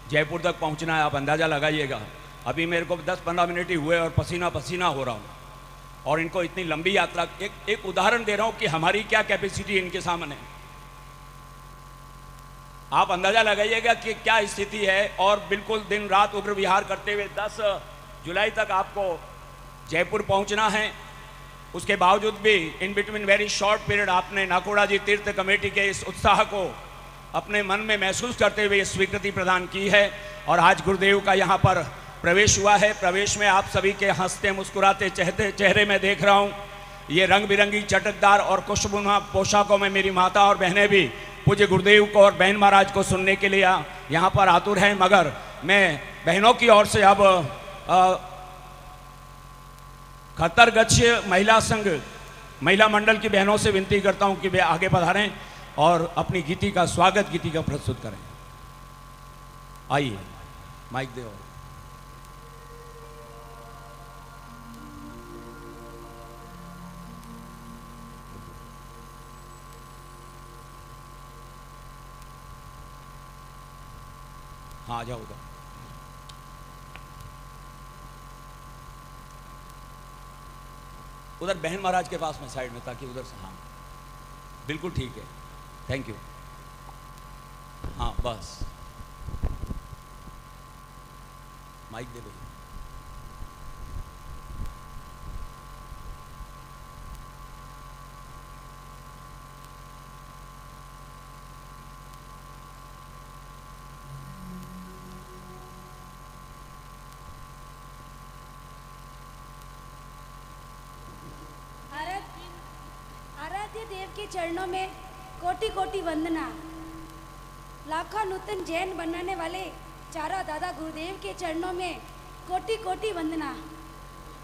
जयपुर तक पहुँचना है, आप अंदाज़ा लगाइएगा। अभी मेरे को 10-15 मिनट ही हुए और पसीना पसीना हो रहा हूँ, और इनको इतनी लंबी यात्रा एक उदाहरण दे रहा हूँ कि हमारी क्या कैपेसिटी इनके सामने। आप अंदाज़ा लगाइएगा कि क्या स्थिति है। और बिल्कुल दिन रात उग्र विहार करते हुए 10 जुलाई तक आपको जयपुर पहुँचना है। उसके बावजूद भी in between very short period आपने नाकोड़ा जी तीर्थ कमेटी के इस उत्साह को अपने मन में महसूस करते हुए स्वीकृति प्रदान की है। और आज गुरुदेव का यहाँ पर प्रवेश हुआ है। प्रवेश में आप सभी के हंसते मुस्कुराते चेहरे में देख रहा हूँ। ये रंग बिरंगी चटकदार और खुशबुना पोशाकों में मेरी माता और बहनें भी पूज्य गुरुदेव को और बहन महाराज को सुनने के लिए यहाँ पर आतुर हैं। मगर मैं बहनों की ओर से अब खतरगच्छ महिला संघ महिला मंडल की बहनों से विनती करता हूं कि वे आगे पधारें और अपनी गीति का स्वागत गीति का प्रस्तुत करें। आइए माइक दे। हाँ आ जाओ उधर। उधर बहन महाराज के पास में साइड में, ताकि उधर से। हाँ बिल्कुल ठीक है, थैंक यू। हाँ बस माइक दे भैया।
आराध्य देव के चरणों में कोटि कोटि वंदना। लाखों नूतन जैन बनाने वाले चारा दादा गुरुदेव के चरणों में कोटि कोटि वंदना।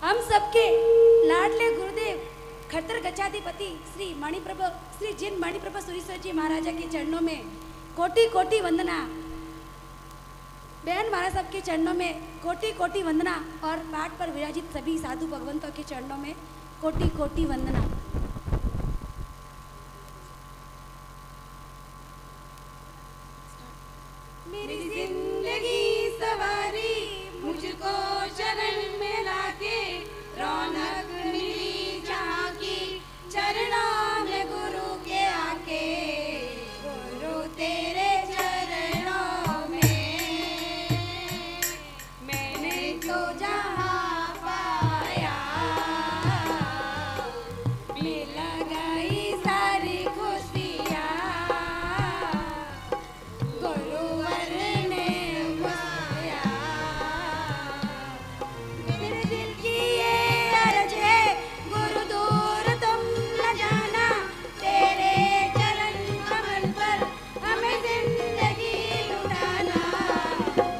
हम सबके लाडले गुरुदेव खट्टर गच्छाधिपति श्री मणिप्रभु श्री जिन मणिप्रभु सुरेश्वर जी महाराजा के चरणों में कोटि कोटि वंदना। बहन महाराज सबके चरणों में कोटि कोटि वंदना और पाठ पर विराजित सभी साधु भगवंतों के चरणों में कोटि कोटि वंदना। मेरी जिंदगी सवारी मुझको शरण में लाके रौनक मिली जहाँ की चरणों में गुरु के आके। गुरु तेरे चरणों में मैंने तो जहाँ पाया मिल गई सारी खुशियाँ। गुरुवर ने मुस्कुराया। मेरे दिल की ये अर्ज है गुरु दूर तुम न जाना। तेरे चरण कमल पर हमें जिंदगी लुटाना।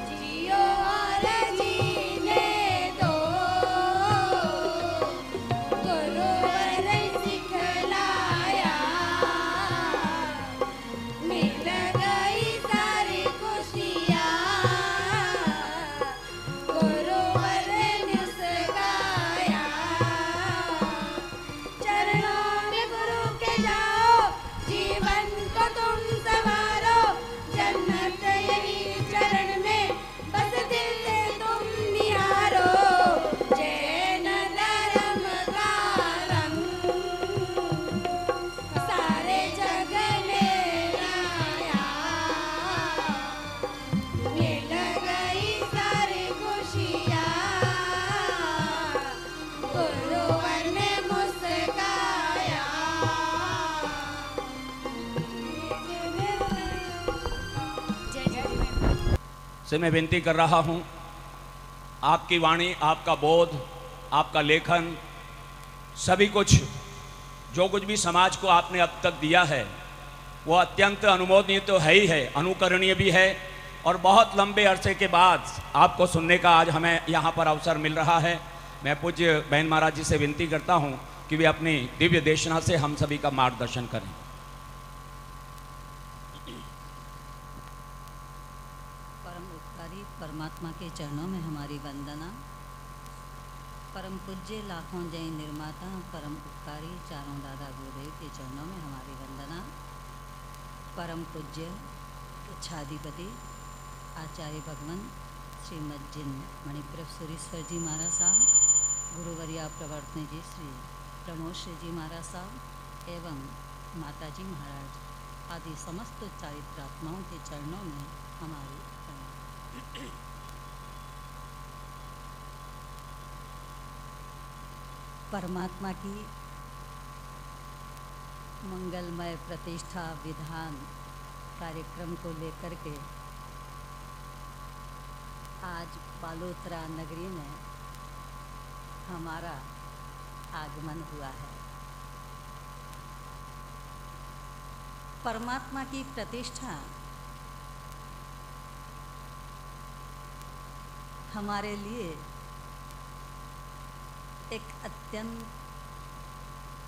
जियो और जीने दो गुरुवर ने सिखलाया। मिल गई सारी खुशियाँ। गुरुवर ने मुस्कुराया। चरणों में गुरु के जाओ जीवन को तुम संवारो। जन्नत यही चरण में बस दिल से तुम निहारो। जैन धर्म का रंग सारे जग में लाया। मिल गई सारी खुशियाँ। गुरुवर ने मुस्कुराया। जय जय।
से मैं विनती कर रहा हूं, आपकी वाणी, आपका बोध, आपका लेखन, सभी कुछ जो कुछ भी समाज को आपने अब तक दिया है वो अत्यंत अनुमोदनीय तो है ही है, अनुकरणीय भी है। और बहुत लंबे अरसे के बाद आपको सुनने का आज हमें यहाँ पर अवसर मिल रहा है। मैं पूज्य बहन महाराज जी से विनती करता हूँ कि वे अपनी दिव्य देशना से हम सभी का मार्गदर्शन करें।
परम उपकारी परमात्मा के चरणों में हमारी वंदना। परम पूज्य लाखों जैन निर्माता परम उपकारी चारों दादा गुरुदेव के चरणों में हमारी वंदना। परम पूज्य इच्छाधिपति आचार्य भगवान श्रीमद जिन मणिप्रभ सुरेश्वर जी महाराज साहब, गुरुवर्या प्रवर्तन जी श्री प्रमोद श्री जी महाराज साहब एवं माता जी महाराज आदि समस्त चारित्रात्माओं के चरणों में हमारी प्रणाम। परमात्मा की मंगलमय प्रतिष्ठा विधान कार्यक्रम को लेकर के आज बालोतरा नगरी में हमारा आगमन हुआ है। परमात्मा की प्रतिष्ठा हमारे लिए एक अत्यंत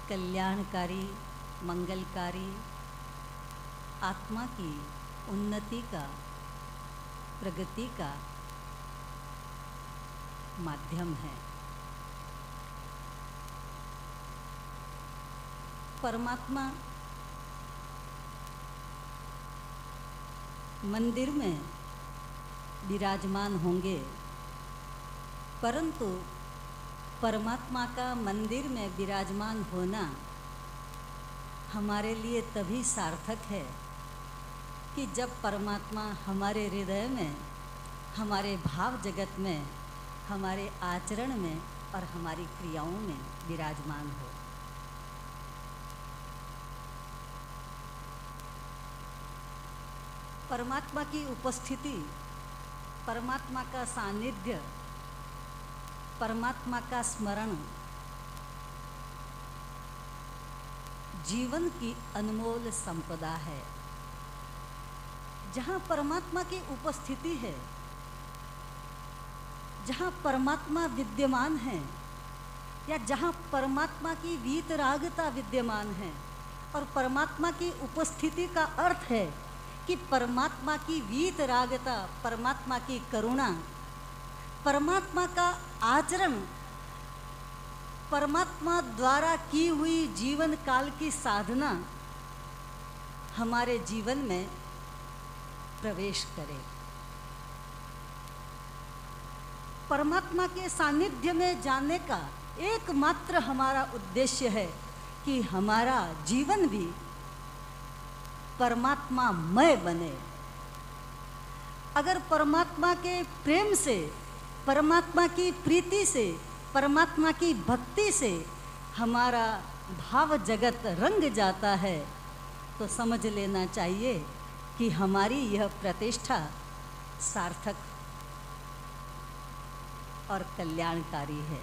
कल्याणकारी, मंगलकारी, आत्मा की उन्नति का, प्रगति का माध्यम है। परमात्मा मंदिर में विराजमान होंगे, परंतु परमात्मा का मंदिर में विराजमान होना हमारे लिए तभी सार्थक है कि जब परमात्मा हमारे हृदय में, हमारे भाव जगत में, हमारे आचरण में और हमारी क्रियाओं में विराजमान हो। परमात्मा की उपस्थिति, परमात्मा का सानिध्य, परमात्मा का स्मरण जीवन की अनमोल संपदा है। जहाँ परमात्मा की उपस्थिति है, जहाँ परमात्मा विद्यमान है, या जहाँ परमात्मा की वीतरागता विद्यमान है, और परमात्मा की उपस्थिति का अर्थ है कि परमात्मा की वीतरागता, परमात्मा की करुणा, परमात्मा का आचरण, परमात्मा द्वारा की हुई जीवन काल की साधना हमारे जीवन में प्रवेश करे। परमात्मा के सानिध्य में जाने का एकमात्र हमारा उद्देश्य है कि हमारा जीवन भी परमात्मामय बने। अगर परमात्मा के प्रेम से, परमात्मा की प्रीति से, परमात्मा की भक्ति से हमारा भाव जगत रंग जाता है, तो समझ लेना चाहिए कि हमारी यह प्रतिष्ठा सार्थक और कल्याणकारी है।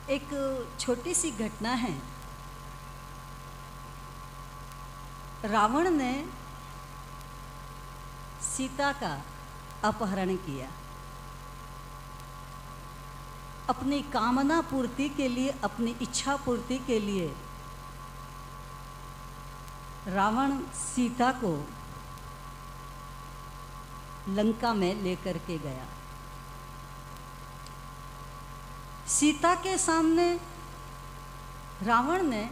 एक छोटी सी घटना है। रावण ने सीता का अपहरण किया। अपनी कामना पूर्ति के लिए, अपनी इच्छा पूर्ति के लिए रावण सीता को लंका में लेकर के गया। सीता के सामने रावण ने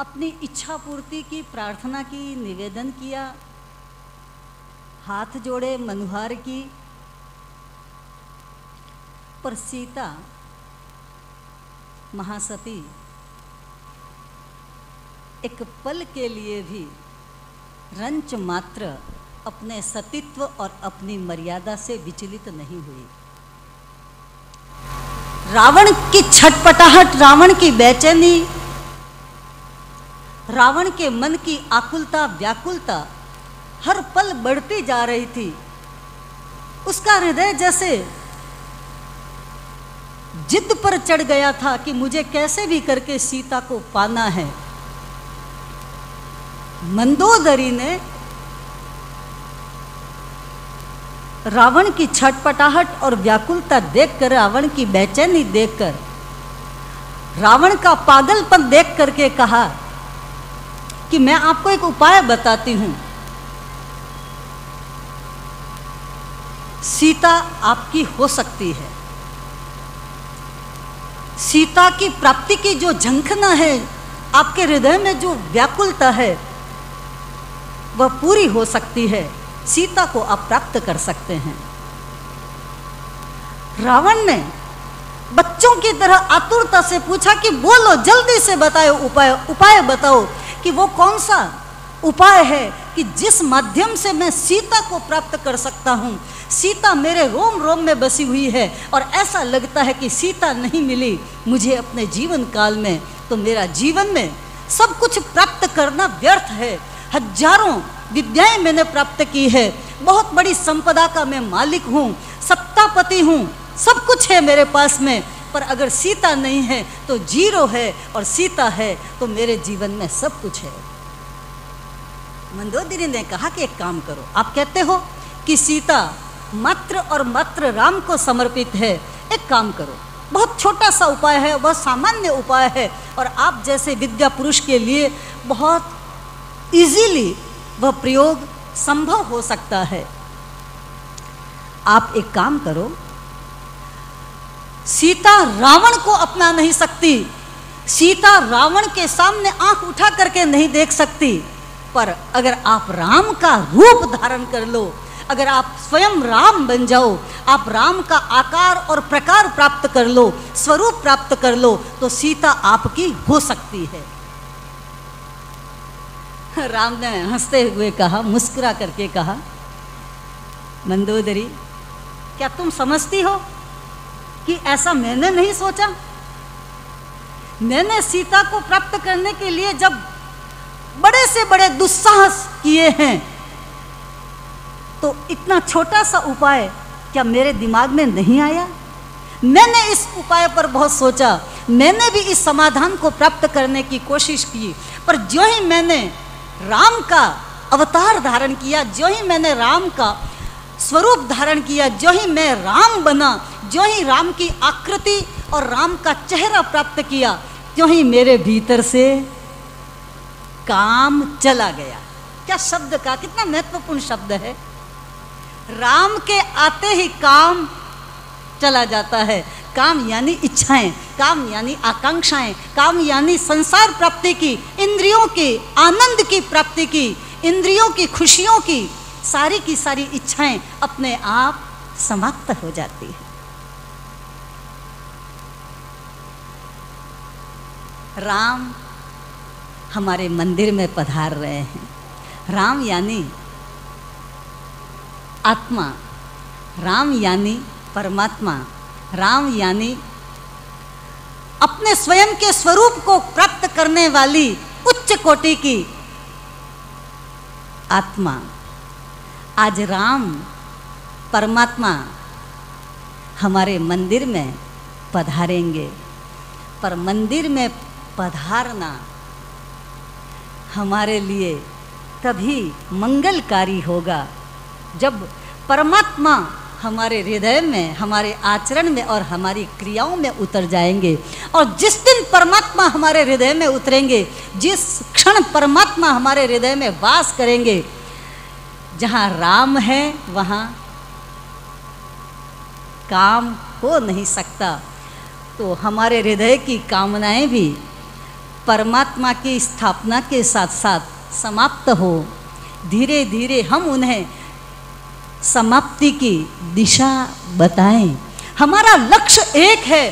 अपनी इच्छा पूर्ति की प्रार्थना की, निवेदन किया, हाथ जोड़े, मनुहार की, पर सीता महासती एक पल के लिए भी रंच मात्र अपने सतीत्व और अपनी मर्यादा से विचलित नहीं हुई। रावण की छटपटाहट, रावण की बेचैनी, रावण के मन की आकुलता, व्याकुलता हर पल बढ़ती जा रही थी। उसका हृदय जैसे जिद पर चढ़ गया था कि मुझे कैसे भी करके सीता को पाना है। मंदोदरी ने रावण की छटपटाहट और व्याकुलता देखकर, रावण की बेचैनी देखकर, रावण का पागलपन देख करके कहा कि मैं आपको एक उपाय बताती हूं। सीता आपकी हो सकती है। सीता की प्राप्ति की जो झंखना है, आपके हृदय में जो व्याकुलता है, वह पूरी हो सकती है। सीता को आप प्राप्त कर सकते हैं। रावण ने बच्चों की तरह आतुरता से पूछा कि बोलो, जल्दी से बताओ, उपाय बताओ कि वो कौन सा उपाय है कि जिस माध्यम से मैं सीता को प्राप्त कर सकता हूँ। सीता मेरे रोम रोम में बसी हुई है और ऐसा लगता है कि सीता नहीं मिली मुझे अपने जीवन काल में, तो मेरा जीवन में सब कुछ प्राप्त करना व्यर्थ है। हजारों विद्याएं मैंने प्राप्त की है, बहुत बड़ी संपदा का मैं मालिक हूँ, सत्तापति हूँ, सब कुछ है मेरे पास में, पर अगर सीता नहीं है तो जीरो है, और सीता है तो मेरे जीवन में सब कुछ है। मंदोदरी ने कहा कि एक काम करो, आप कहते हो कि सीता मात्र और मात्र राम को समर्पित है, एक काम करो, बहुत छोटा सा उपाय है, बहुत सामान्य उपाय है और आप जैसे विद्या पुरुष के लिए बहुत इजीली वह प्रयोग संभव हो सकता है। आप एक काम करो, सीता रावण को अपना नहीं सकती, सीता रावण के सामने आंख उठा करके नहीं देख सकती, पर अगर आप राम का रूप धारण कर लो, अगर आप स्वयं राम बन जाओ, आप राम का आकार और प्रकार प्राप्त कर लो, स्वरूप प्राप्त कर लो, तो सीता आपकी हो सकती है। राम ने हंसते हुए कहा, मुस्कुरा करके कहा, मंदोदरी क्या तुम समझती हो कि ऐसा मैंने नहीं सोचा? मैंने सीता को प्राप्त करने के लिए जब बड़े से बड़े दुस्साहस किए हैं, तो इतना छोटा सा उपाय क्या मेरे दिमाग में नहीं आया? मैंने इस उपाय पर बहुत सोचा, मैंने भी इस समाधान को प्राप्त करने की कोशिश की, पर जो ही मैंने राम का अवतार धारण किया, जो ही मैंने राम का स्वरूप धारण किया, जो ही मैं राम बना, जो ही राम की आकृति और राम का चेहरा प्राप्त किया, जो ही मेरे भीतर से काम चला गया। क्या शब्द का कितना महत्वपूर्ण शब्द है। राम के आते ही काम चला जाता है। काम यानी इच्छाएं, काम यानी आकांक्षाएं, काम यानी संसार प्राप्ति की, इंद्रियों की आनंद की प्राप्ति की, इंद्रियों की खुशियों की सारी इच्छाएं अपने आप समाप्त हो जाती है। राम हमारे मंदिर में पधार रहे हैं। राम यानी आत्मा, राम यानी परमात्मा, राम यानी अपने स्वयं के स्वरूप को प्राप्त करने वाली उच्च कोटि की आत्मा। आज राम परमात्मा हमारे मंदिर में पधारेंगे, पर मंदिर में पधारना हमारे लिए तभी मंगलकारी होगा जब परमात्मा हमारे हृदय में, हमारे आचरण में और हमारी क्रियाओं में उतर जाएंगे। और जिस दिन परमात्मा हमारे हृदय में उतरेंगे, जिस क्षण परमात्मा हमारे हृदय में वास करेंगे, जहाँ राम है वहाँ काम हो नहीं सकता। तो हमारे हृदय की कामनाएं भी परमात्मा की स्थापना के साथ साथ समाप्त हो। धीरे धीरे हम उन्हें समाप्ति की दिशा बताएं। हमारा लक्ष्य एक है,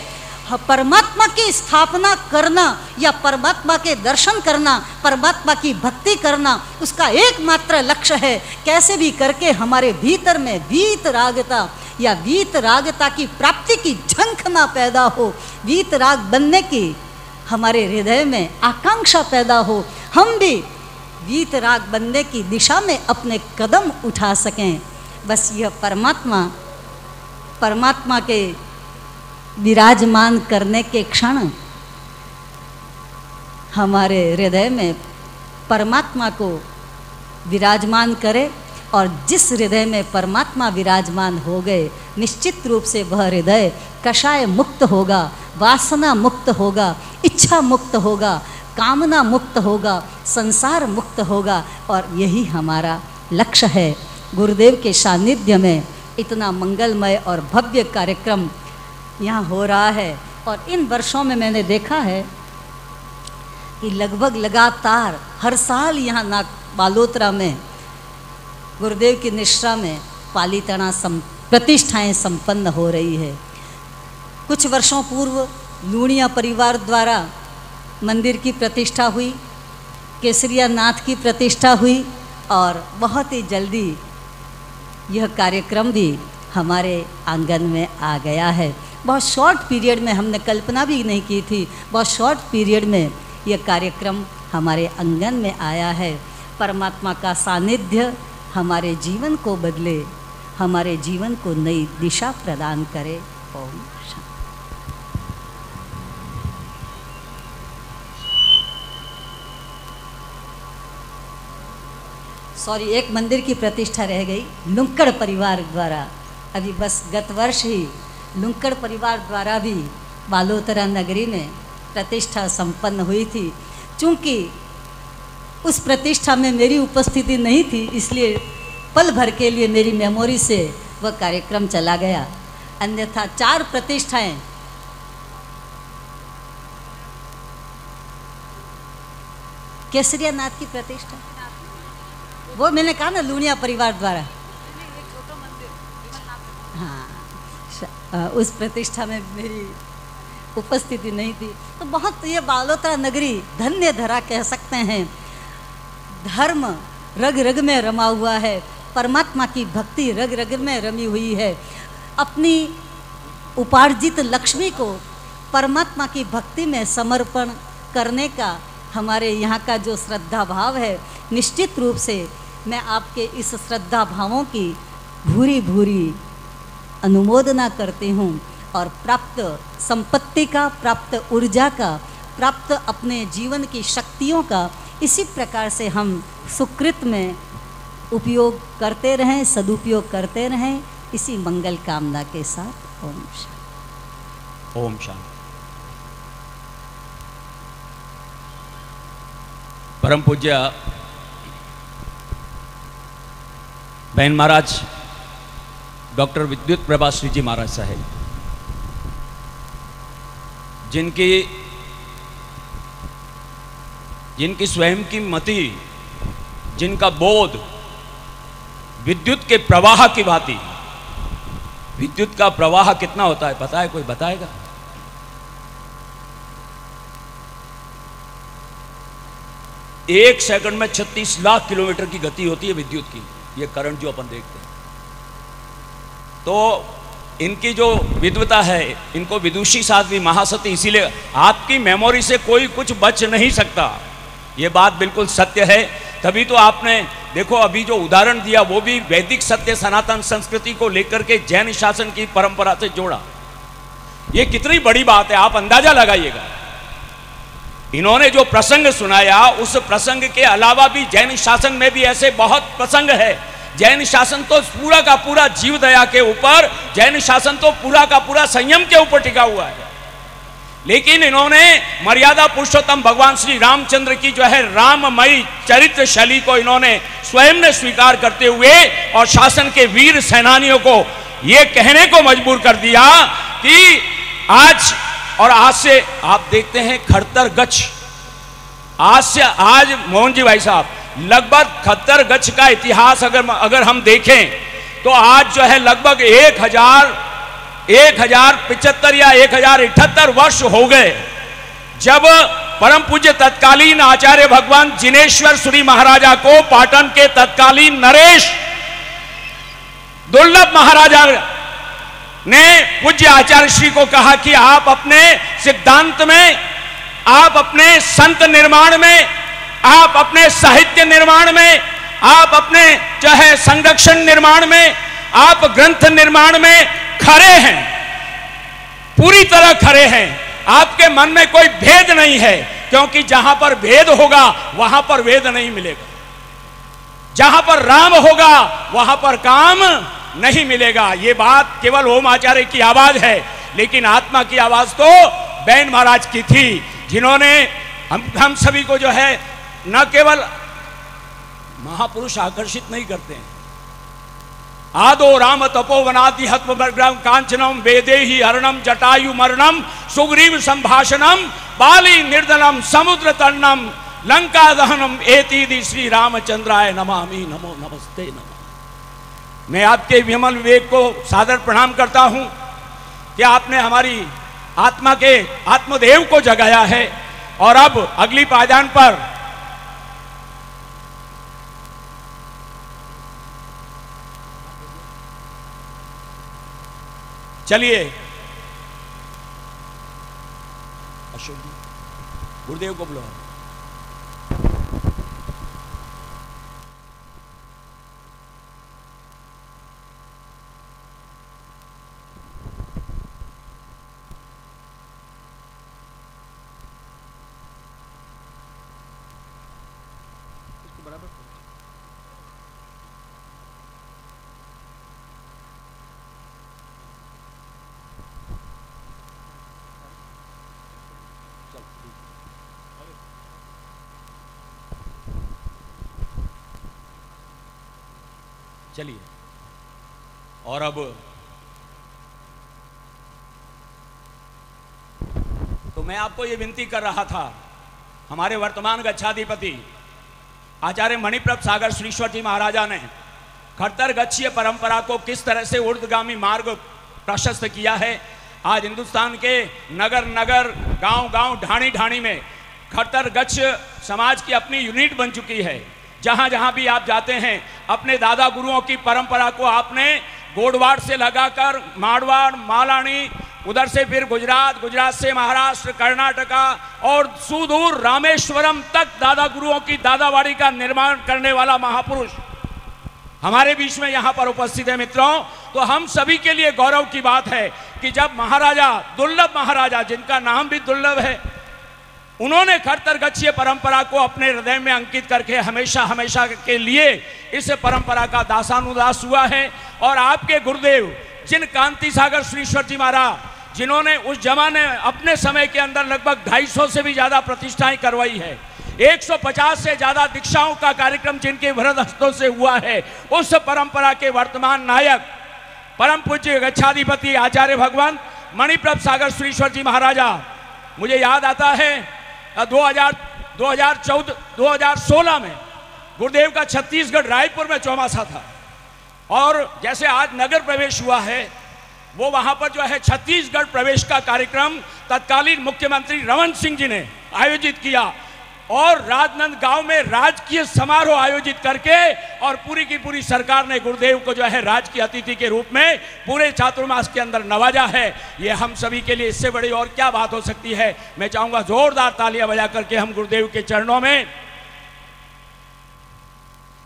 परमात्मा की स्थापना करना या परमात्मा के दर्शन करना, परमात्मा की भक्ति करना, उसका एकमात्र लक्ष्य है। कैसे भी करके हमारे भीतर में वीतरागता या वीतरागता की प्राप्ति की झंखना पैदा हो, वीतराग बनने की हमारे हृदय में आकांक्षा पैदा हो, हम भी वीतराग बनने की दिशा में अपने कदम उठा सकें। बस यह परमात्मा के विराजमान करने के क्षण हमारे हृदय में परमात्मा को विराजमान करे, और जिस हृदय में परमात्मा विराजमान हो गए, निश्चित रूप से वह हृदय कषाय मुक्त होगा, वासना मुक्त होगा, इच्छा मुक्त होगा, कामना मुक्त होगा, संसार मुक्त होगा। और यही हमारा लक्ष्य है। गुरुदेव के सानिध्य में इतना मंगलमय और भव्य कार्यक्रम यहाँ हो रहा है, और इन वर्षों में मैंने देखा है कि लगभग लगातार हर साल यहाँ बालोतरा में गुरुदेव की निष्ठा में पालीताना प्रतिष्ठाएं संपन्न हो रही है। कुछ वर्षों पूर्व लूणिया परिवार द्वारा मंदिर की प्रतिष्ठा हुई, केसरिया नाथ की प्रतिष्ठा हुई, और बहुत ही जल्दी यह कार्यक्रम भी हमारे आंगन में आ गया है। बहुत शॉर्ट पीरियड में, हमने कल्पना भी नहीं की थी, बहुत शॉर्ट पीरियड में यह कार्यक्रम हमारे आंगन में आया है। परमात्मा का सानिध्य हमारे जीवन को बदले, हमारे जीवन को नई दिशा प्रदान करे। ओम शांति। एक मंदिर की प्रतिष्ठा रह गई लुंकड़ परिवार द्वारा। अभी बस गत वर्ष ही लुंकड़ परिवार द्वारा भी बालोतरा नगरी में प्रतिष्ठा संपन्न हुई थी। चूँकि उस प्रतिष्ठा में मेरी उपस्थिति नहीं थी, इसलिए पल भर के लिए मेरी मेमोरी से वह कार्यक्रम चला गया। अन्यथा 4 प्रतिष्ठाएं केसरिया नाथ की प्रतिष्ठा, वो मैंने कहा ना लूनिया परिवार द्वारा, हाँ, उस प्रतिष्ठा में मेरी उपस्थिति नहीं थी। तो बहुत ये बालोतरा नगरी धन्य धरा कह सकते हैं। धर्म रग रग में रमा हुआ है, परमात्मा की भक्ति रग रग में रमी हुई है। अपनी उपार्जित लक्ष्मी को परमात्मा की भक्ति में समर्पण करने का हमारे यहाँ का जो श्रद्धा भाव है, निश्चित रूप से मैं आपके इस श्रद्धा भावों की भूरी भूरी अनुमोदना करती हूँ और प्राप्त संपत्ति का, प्राप्त ऊर्जा का, प्राप्त अपने जीवन की शक्तियों का इसी प्रकार से हम सुकृत में उपयोग करते रहें, सदुपयोग करते रहें, इसी मंगल कामना के साथ। ओम शांति।
ओम शांति। परम पूज्य बहन महाराज डॉक्टर विद्युत प्रभा श्री जी महाराज साहेब, जिनकी स्वयं की मति, जिनका बोध विद्युत के प्रवाह की भांति। विद्युत का प्रवाह कितना होता है पता है? कोई बताएगा? एक सेकंड में 36 लाख किलोमीटर की गति होती है विद्युत की, ये करंट जो अपन देखते हैं। तो इनकी जो विद्वता है, इनको विदुषी साध्वी महासती, इसीलिए आपकी मेमोरी से कोई कुछ बच नहीं सकता। ये बात बिल्कुल सत्य है। तभी तो आपने देखो अभी जो उदाहरण दिया वो भी वैदिक सत्य सनातन संस्कृति को लेकर के जैन शासन की परंपरा से जोड़ा। ये कितनी बड़ी बात है, आप अंदाजा लगाइएगा। इन्होंने जो प्रसंग सुनाया, उस प्रसंग के अलावा भी जैन शासन में भी ऐसे बहुत प्रसंग है। जैन शासन तो पूरा का पूरा जीव दया के ऊपर, जैन शासन तो पूरा का पूरा संयम के ऊपर टिका हुआ है। लेकिन इन्होंने मर्यादा पुरुषोत्तम भगवान श्री रामचंद्र की जो है राममयी चरित्र शैली को इन्होंने स्वयं ने स्वीकार करते हुए और शासन के वीर सेनानियों को यह कहने को मजबूर कर दिया कि आज से आप देखते हैं खड़तर गच्छ, आज मोहन जी भाई साहब, लगभग खड़तर गच्छ का इतिहास अगर हम देखें तो आज जो है लगभग 1075 या 1078 वर्ष हो गए जब परम पूज्य तत्कालीन आचार्य भगवान जिनेश्वर सूरी महाराजा को पाटन के तत्कालीन नरेश दुर्लभ महाराजा ने पूज्य आचार्य श्री को कहा कि आप अपने सिद्धांत में, आप अपने संत निर्माण में, आप अपने साहित्य निर्माण में, आप अपने जो है संरक्षण निर्माण में, आप ग्रंथ निर्माण में खरे हैं, पूरी तरह खरे हैं। आपके मन में कोई भेद नहीं है, क्योंकि जहां पर भेद होगा वहां पर वेद नहीं मिलेगा, जहां पर राम होगा वहां पर काम नहीं मिलेगा। ये बात केवल ओम आचार्य की आवाज है, लेकिन आत्मा की आवाज तो बैन महाराज की थी, जिन्होंने हम सभी को जो है न केवल महापुरुष आकर्षित नहीं करते हैं। आदो राम तपोवनादि हत्वग्रम कांचनम वेदेहि हरणम जटायु मरणम सुग्रीव संभाषणम बाली निर्दनम समुद्र तरणम लंका दहनम एति श्री रामचंद्राय नमामि नमो नमस्ते नमः। मैं आपके विमल विवेक को सादर प्रणाम करता हूं कि आपने हमारी आत्मा के आत्मदेव को जगाया है और अब अगली पायदान पर चलिए अशोक जी गुरुदेव को बुलाओ। चलिए। और अब तो मैं आपको ये विनती कर रहा था, हमारे वर्तमान गच्छाधिपति आचार्य मणिप्रभ सागर श्रीश्वर जी महाराजा ने खट्टर गच्छीय परंपरा को किस तरह से ऊर्ध्वगामी मार्ग प्रशस्त किया है। आज हिंदुस्तान के नगर नगर, गांव गांव, ढाणी ढाणी में खट्टर गच्छ समाज की अपनी यूनिट बन चुकी है। जहां जहां भी आप जाते हैं, अपने दादा गुरुओं की परंपरा को आपने गोडवाड़ से लगाकर मारवाड़, मालानी, उधर से फिर गुजरात, गुजरात से महाराष्ट्र, कर्नाटका और सुदूर रामेश्वरम तक दादा गुरुओं की दादावाड़ी का निर्माण करने वाला महापुरुष हमारे बीच में यहाँ पर उपस्थित है। मित्रों, तो हम सभी के लिए गौरव की बात है कि जब महाराजा, दुर्लभ महाराजा जिनका नाम भी दुर्लभ है, उन्होंने खट्टर गच्छीय परंपरा को अपने हृदय में अंकित करके हमेशा हमेशा के लिए इस परंपरा का दासानुदास हुआ है। और आपके गुरुदेव जिन कांति सागर श्रीश्वर जी महाराज, जिन्होंने उस जमाने अपने समय के अंदर लगभग 250 से भी ज्यादा प्रतिष्ठाएं करवाई है, 150 से ज्यादा दीक्षाओं का कार्यक्रम जिनके वृहद हस्तों से हुआ है, उस परंपरा के वर्तमान नायक परम पूज्य गच्छाधिपति आचार्य भगवंत मणिप्रभ सागर श्रीश्वर जी महाराजा, मुझे याद आता है 2016 में गुरुदेव का छत्तीसगढ़ रायपुर में चौमासा था। और जैसे आज नगर प्रवेश हुआ है, वो वहां पर जो है छत्तीसगढ़ प्रवेश का कार्यक्रम तत्कालीन मुख्यमंत्री रमन सिंह जी ने आयोजित किया और राजनांदगांव में राजकीय समारोह आयोजित करके और पूरी की पूरी सरकार ने गुरुदेव को जो है राजकीय अतिथि के रूप में पूरे चातुर्मास के अंदर नवाजा है। ये हम सभी के लिए इससे बड़ी और क्या बात हो सकती है। मैं चाहूंगा जोरदार तालियां बजा करके हम गुरुदेव के चरणों में,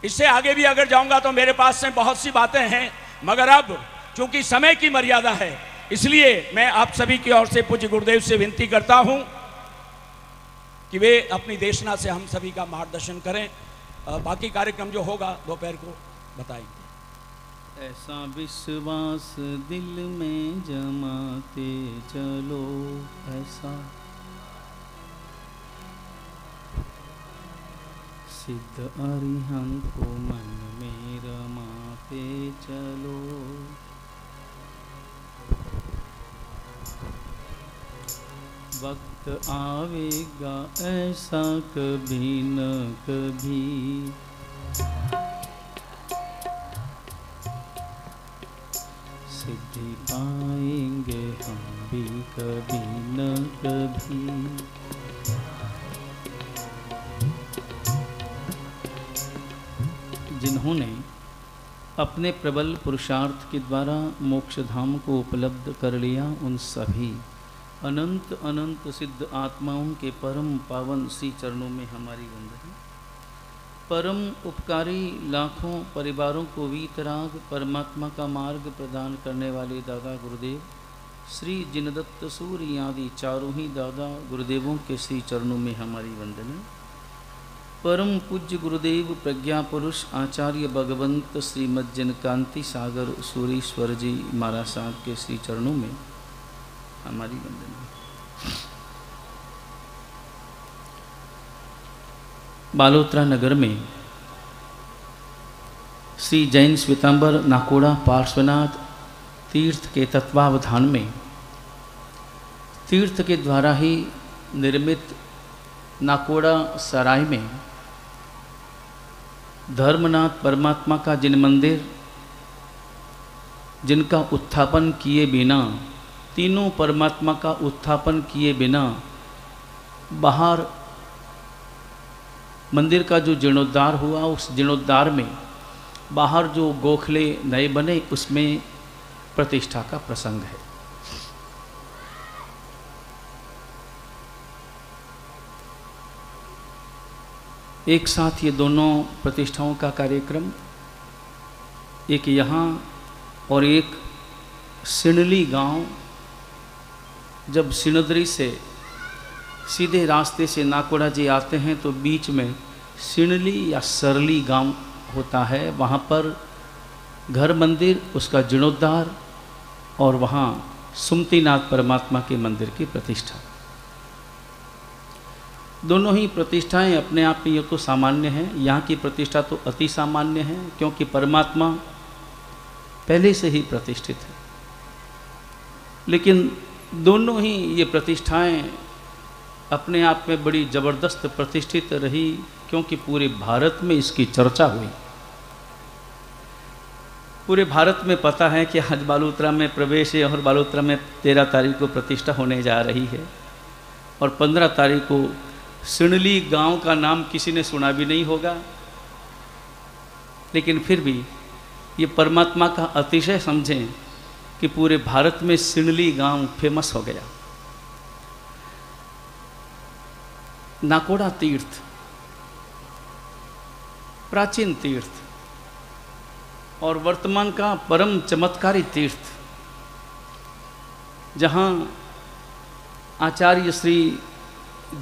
इससे आगे भी अगर जाऊंगा तो मेरे पास से बहुत सी बातें हैं, मगर अब चूंकि समय की मर्यादा है, इसलिए मैं आप सभी की ओर से पूज्य गुरुदेव से विनती करता हूं कि वे अपनी देशना से हम सभी का मार्गदर्शन करें। बाकी कार्यक्रम जो होगा दोपहर को बताएंगे।
ऐसा विश्वास दिल में जमाते चलो, ऐसा सिद्ध अरिहंत को मन में रमाते चलो। वक्त आवेगा ऐसा कभी न कभी, सिद्धि पाएंगे हम भी कभी न कभी। जिन्होंने अपने प्रबल पुरुषार्थ के द्वारा मोक्ष धाम को उपलब्ध कर लिया, उन सभी अनंत अनंत सिद्ध आत्माओं के परम पावन श्री चरणों में हमारी वंदना। परम उपकारी लाखों परिवारों को वीतराग परमात्मा का मार्ग प्रदान करने वाले दादा गुरुदेव श्री जिनदत्त सूर्य आदि चारों ही दादा गुरुदेवों के श्री चरणों में हमारी वंदना। परम पूज्य गुरुदेव प्रज्ञा पुरुष आचार्य भगवंत श्रीमद जिनकांति सागर सूरीश्वर जी महाराज साहब के श्री चरणों में हमारी वंदना। बालोतरा नगर में श्री जैन श्वेतांबर नाकोड़ा पार्श्वनाथ तीर्थ के तत्वावधान में तीर्थ के द्वारा ही निर्मित नाकोड़ा सराय में धर्मनाथ परमात्मा का जिन मंदिर, जिनका उत्थापन किए बिना, तीनों परमात्मा का उत्थापन किए बिना बाहर मंदिर का जो जीर्णोद्धार हुआ, उस जीर्णोद्धार में बाहर जो गोखले नए बने, उसमें प्रतिष्ठा का प्रसंग है। एक साथ ये दोनों प्रतिष्ठाओं का कार्यक्रम, एक यहाँ और एक सिणली गांव, जब सिणदरी से सीधे रास्ते से नाकोड़ा जी आते हैं तो बीच में सिणली या सरली गांव होता है। वहाँ पर घर मंदिर, उसका जीर्णोद्धार और वहाँ सुमतीनाथ परमात्मा के मंदिर की प्रतिष्ठा। दोनों ही प्रतिष्ठाएं अपने आप में ये तो सामान्य हैं। यहाँ की प्रतिष्ठा तो अति सामान्य है, क्योंकि परमात्मा पहले से ही प्रतिष्ठित है। लेकिन दोनों ही ये प्रतिष्ठाएं अपने आप में बड़ी ज़बरदस्त प्रतिष्ठित रही, क्योंकि पूरे भारत में इसकी चर्चा हुई। पूरे भारत में पता है कि आज बालोतरा में प्रवेश है और बालोतरा में 13 तारीख को प्रतिष्ठा होने जा रही है, और 15 तारीख को सिणली गांव का नाम किसी ने सुना भी नहीं होगा। लेकिन फिर भी ये परमात्मा का अतिशय समझें कि पूरे भारत में सिणली गांव फेमस हो गया। नाकोड़ा तीर्थ प्राचीन तीर्थ और वर्तमान का परम चमत्कारी तीर्थ, जहाँ आचार्य श्री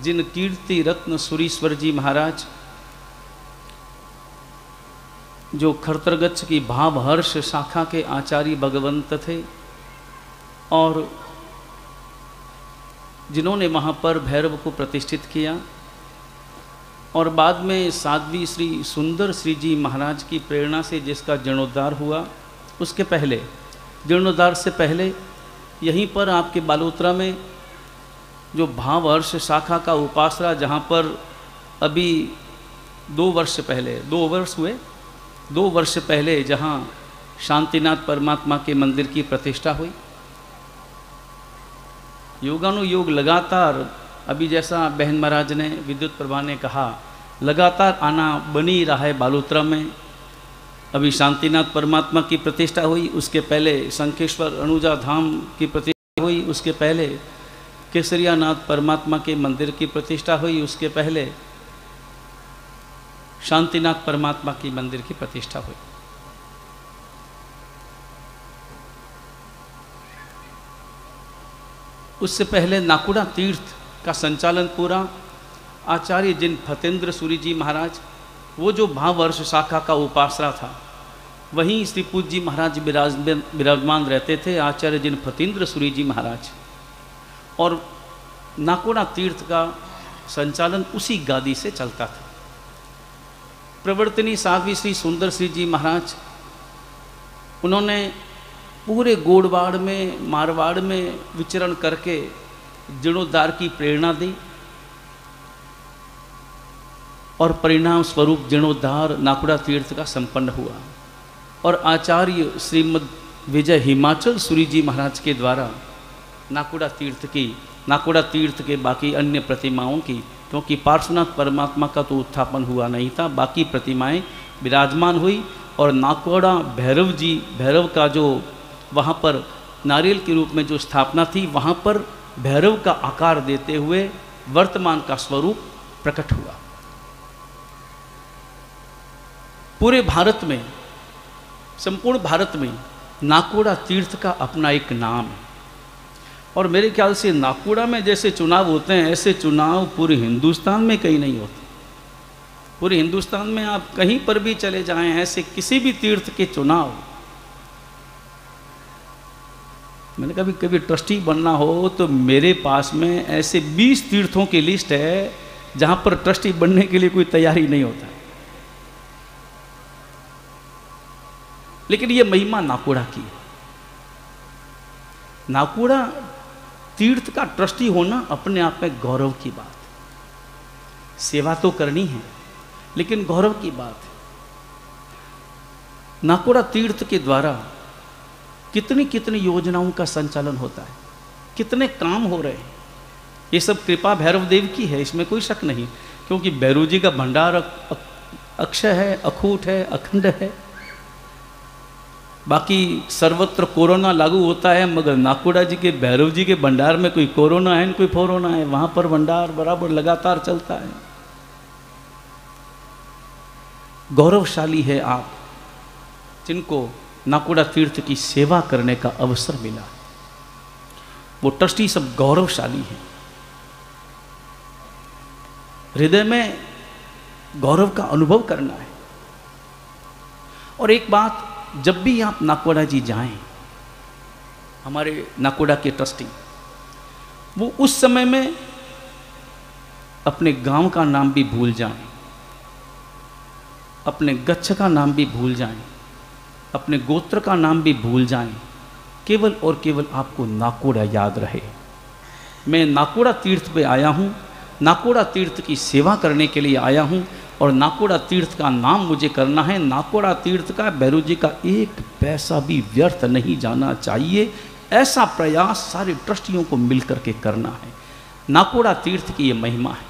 जिन कीर्ति रत्न सुरीश्वर जी महाराज, जो खरतरगच्छ की भावहर्ष शाखा के आचार्य भगवंत थे, और जिन्होंने वहाँ पर भैरव को प्रतिष्ठित किया, और बाद में साध्वी श्री सुंदर श्री जी महाराज की प्रेरणा से जिसका जीर्णोद्धार हुआ, उसके पहले जीर्णोद्धार से पहले यहीं पर आपके बालोतरा में जो भावहर्ष शाखा का उपासना, जहाँ पर अभी 2 वर्ष पहले 2 वर्ष पहले जहाँ शांतिनाथ परमात्मा के मंदिर की प्रतिष्ठा हुई, योगानुयोग लगातार, अभी जैसा बहन महाराज ने विद्युत प्रभा ने कहा, लगातार आना बनी रहा है बालोतरा में। अभी शांतिनाथ परमात्मा की प्रतिष्ठा हुई, उसके पहले शंखेश्वर अनुजा धाम की प्रतिष्ठा हुई, उसके पहले केसरियानाथ परमात्मा के मंदिर की प्रतिष्ठा हुई, उसके पहले शांतिनाथ परमात्मा की मंदिर की प्रतिष्ठा हुई। उससे पहले नाकुड़ा तीर्थ का संचालन पूरा आचार्य जिन फतेंद्र सूरी जी महाराज, वो जो भाववर्ष शाखा का उपासना था, वहीं श्री पूज्य जी महाराज विराजमान रहते थे, आचार्य जिन फतेंद्र सूरी जी महाराज। और नाकोड़ा तीर्थ का संचालन उसी गादी से चलता था। प्रवर्तनी साध्वी श्री सुंदर श्री जी महाराज, उन्होंने पूरे गोड़वाड़ में, मारवाड़ में विचरण करके जीर्णोद्धार की प्रेरणा दी, और परिणाम स्वरूप जीर्णोद्धार नाकुड़ा तीर्थ का संपन्न हुआ। और आचार्य श्रीमद विजय हिमाचल सूरी जी महाराज के द्वारा नाकुड़ा तीर्थ के बाकी अन्य प्रतिमाओं की, क्योंकि पार्श्वनाथ परमात्मा का तो उत्थापन हुआ नहीं था, बाकी प्रतिमाएं विराजमान हुई। और नाकोड़ा भैरव का जो वहाँ पर नारियल के रूप में जो स्थापना थी, वहाँ पर भैरव का आकार देते हुए वर्तमान का स्वरूप प्रकट हुआ। पूरे भारत में, संपूर्ण भारत में नाकोड़ा तीर्थ का अपना एक नाम है। और मेरे ख्याल से नाकोड़ा में जैसे चुनाव होते हैं, ऐसे चुनाव पूरे हिंदुस्तान में कहीं नहीं होते। पूरे हिंदुस्तान में आप कहीं पर भी चले जाएं, ऐसे किसी भी तीर्थ के चुनाव, मैंने कभी ट्रस्टी बनना हो तो मेरे पास में ऐसे 20 तीर्थों की लिस्ट है जहां पर ट्रस्टी बनने के लिए कोई तैयारी नहीं होता। लेकिन ये महिमा नाकोड़ा की है। नाकोड़ा तीर्थ का ट्रस्टी होना अपने आप में गौरव की बात है। सेवा तो करनी है, लेकिन गौरव की बात है। नाकोड़ा तीर्थ के द्वारा कितनी योजनाओं का संचालन होता है, कितने काम हो रहे हैं। ये सब कृपा भैरव देव की है, इसमें कोई शक नहीं, क्योंकि भैरव जी का भंडार अक्षय है, अखूट है, अखंड है। बाकी सर्वत्र कोरोना लागू होता है, मगर नाकोड़ा जी के भैरव जी के भंडार में कोई कोरोना है, कोई फोरोना है, वहां पर भंडार बराबर लगातार चलता है। गौरवशाली है आप जिनको नाकोड़ा तीर्थ की सेवा करने का अवसर मिला। वो ट्रस्टी सब गौरवशाली हैं, हृदय में गौरव का अनुभव करना है। और एक बात, जब भी आप नाकोड़ा जी जाएं, हमारे नाकोड़ा के ट्रस्टी, वो उस समय में अपने गांव का नाम भी भूल जाएं, अपने गच्छ का नाम भी भूल जाएं, अपने गोत्र का नाम भी भूल जाएं, केवल और केवल आपको नाकोड़ा याद रहे। मैं नाकोड़ा तीर्थ पे आया हूँ, नाकोड़ा तीर्थ की सेवा करने के लिए आया हूँ और नाकोड़ा तीर्थ का नाम मुझे करना है। नाकोड़ा तीर्थ का भैरव जी का एक पैसा भी व्यर्थ नहीं जाना चाहिए, ऐसा प्रयास सारे ट्रस्टियों को मिलकर के करना है। नाकोड़ा तीर्थ की ये महिमा है।